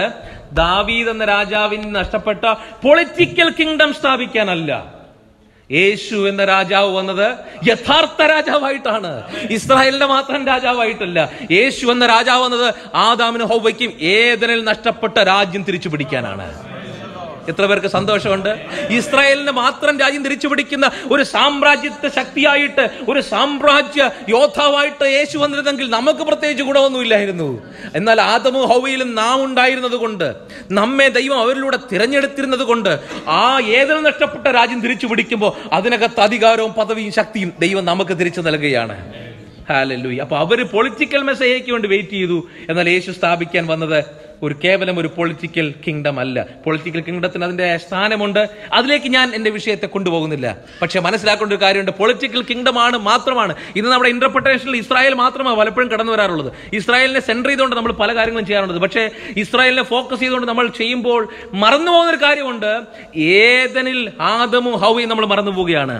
ദാവീദ് എന്ന രാജാവിന് നഷ്ടപ്പെട്ട പൊളിറ്റിക്കൽ കിങ്ഡം സ്ഥാപിക്കാനല്ല. യേശു എന്ന രാജാവ് വന്നത് യഥാർത്ഥ രാജാവായിട്ടാണ്. ഇസ്രായേലിന്റെ മാത്രം രാജാവായിട്ടല്ല. യേശു എന്ന രാജാവ് വന്നത് ആദാമിനും ഹവ്വയ്ക്കും ഏദനിൽ നഷ്ടപ്പെട്ട രാജ്യം തിരിച്ചു പിടിക്കാനാണ്. എത്ര പേർക്ക് സന്തോഷമുണ്ട്? ഇസ്രായേലിന് മാത്രം രാജ്യം തിരിച്ചു പിടിക്കുന്ന ഒരു സാമ്രാജ്യത്തെ ശക്തിയായിട്ട്, ഒരു സാമ്രാജ്യ യോദ്ധാവായിട്ട് യേശു വന്നിരുന്നെങ്കിൽ നമുക്ക് പ്രത്യേകിച്ച് ഗുണമൊന്നുമില്ലായിരുന്നു. എന്നാൽ ആദമും ഹവ്വയിലും നാം ഉണ്ടായിരുന്നത് കൊണ്ട്, നമ്മെ ദൈവം അവരിലൂടെ തിരഞ്ഞെടുത്തിരുന്നത് കൊണ്ട്, ആ ഏതിൽ നഷ്ടപ്പെട്ട രാജ്യം തിരിച്ചു പിടിക്കുമ്പോൾ അതിനകത്ത് അധികാരവും പദവിയും ശക്തിയും ദൈവം നമുക്ക് തിരിച്ചു നൽകുകയാണ്. ഹല്ലേലൂയ. അപ്പൊ അവര് പൊളിറ്റിക്കൽ മെസ്സേജയ്ക്ക് വേണ്ടി വെയിറ്റ് ചെയ്തു. എന്നാൽ യേശു സ്ഥാപിക്കാൻ വന്നത് കേവലം ഒരു പൊളിറ്റിക്കൽ കിങ്ഡം അല്ല. പൊളിറ്റിക്കൽ കിങ്ഡത്തിന് അതിന്റെ സ്ഥാനമുണ്ട്. അതിലേക്ക് ഞാൻ എന്റെ വിഷയത്തെ കൊണ്ടുപോകുന്നില്ല. പക്ഷെ മനസ്സിലാക്കേണ്ട ഒരു കാര്യമുണ്ട്, പൊളിറ്റിക്കൽ കിങ്ഡം മാത്രമാണ് ഇന്ന് നമ്മുടെ ഇന്റർപ്രിട്ടേഷനിൽ ഇസ്രായേൽ മാത്രമാണ് പലപ്പോഴും കടന്നു വരാറുള്ളത്. ഇസ്രായേലിനെ സെൻറ്റർ ചെയ്തുകൊണ്ട് നമ്മൾ പല കാര്യങ്ങളും ചെയ്യാറുള്ളത്. പക്ഷേ ഇസ്രായേലിനെ ഫോക്കസ് ചെയ്തുകൊണ്ട് നമ്മൾ ചെയ്യുമ്പോൾ മറന്നു പോകുന്നൊരു കാര്യമുണ്ട്. ഏദനിൽ ആദമും ഹൗവയും നമ്മൾ മറന്നു പോവുകയാണ്.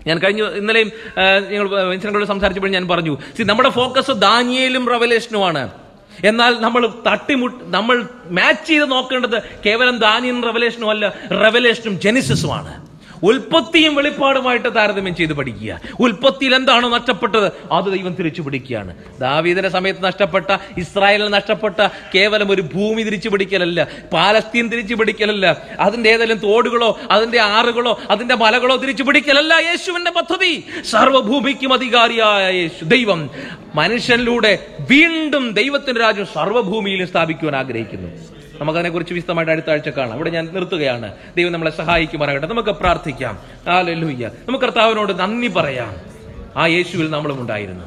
ഞാൻ ഇന്നലെയും നിങ്ങൾ മനുഷ്യരോട് സംസാരിച്ചപ്പോൾ ഞാൻ പറഞ്ഞു, നമ്മുടെ ഫോക്കസ് ദാനിയേലും റെവലേഷനുമാണ്. എന്നാൽ നമ്മൾ നമ്മൾ മാച്ച് ചെയ്ത് നോക്കേണ്ടത് കേവലം ദാനിയലും റെവലേഷനും അല്ല, റെവലേഷനും ജെനിസിസുമാണ്. ഉൽപ്പത്തിയും വെളിപ്പാടുമായിട്ട് താരതമ്യം ചെയ്ത് പഠിക്കുക. ഉൽപ്പത്തിയിൽ എന്താണോ നഷ്ടപ്പെട്ടത് അത് ദൈവം തിരിച്ചു പിടിക്കുകയാണ്. ദാവീദിന്റെ സമയത്ത് നഷ്ടപ്പെട്ട, ഇസ്രായേലിൽ നഷ്ടപ്പെട്ട കേവലം ഒരു ഭൂമി തിരിച്ചു പിടിക്കലല്ല, പാലസ്തീൻ തിരിച്ചു പിടിക്കലല്ല, അതിന്റെ ഏതെങ്കിലും തോടുകളോ അതിന്റെ ആറുകളോ അതിന്റെ മലകളോ തിരിച്ചു പിടിക്കലല്ല യേശുവിന്റെ പദ്ധതി. സർവ്വഭൂമിക്കും അധികാരിയായ യേശു ദൈവം മനുഷ്യനിലൂടെ വീണ്ടും ദൈവത്തിന്റെ രാജ്യം സർവ്വഭൂമിയിലും സ്ഥാപിക്കുവാൻ ആഗ്രഹിക്കുന്നു. നമുക്കതിനെക്കുറിച്ച് വിശദമായിട്ട് അടുത്ത ആഴ്ച കാണാം. ഇവിടെ ഞാൻ നിർത്തുകയാണ്. ദൈവം നമ്മളെ സഹായിക്കുമാറാകട്ടെ. നമുക്ക് പ്രാർത്ഥിക്കാം. ഹല്ലേലൂയ. നമുക്ക് കർത്താവിനോട് നന്ദി പറയാം. ആ യേശുവിൽ നമ്മളും ഉണ്ടായിരുന്നു.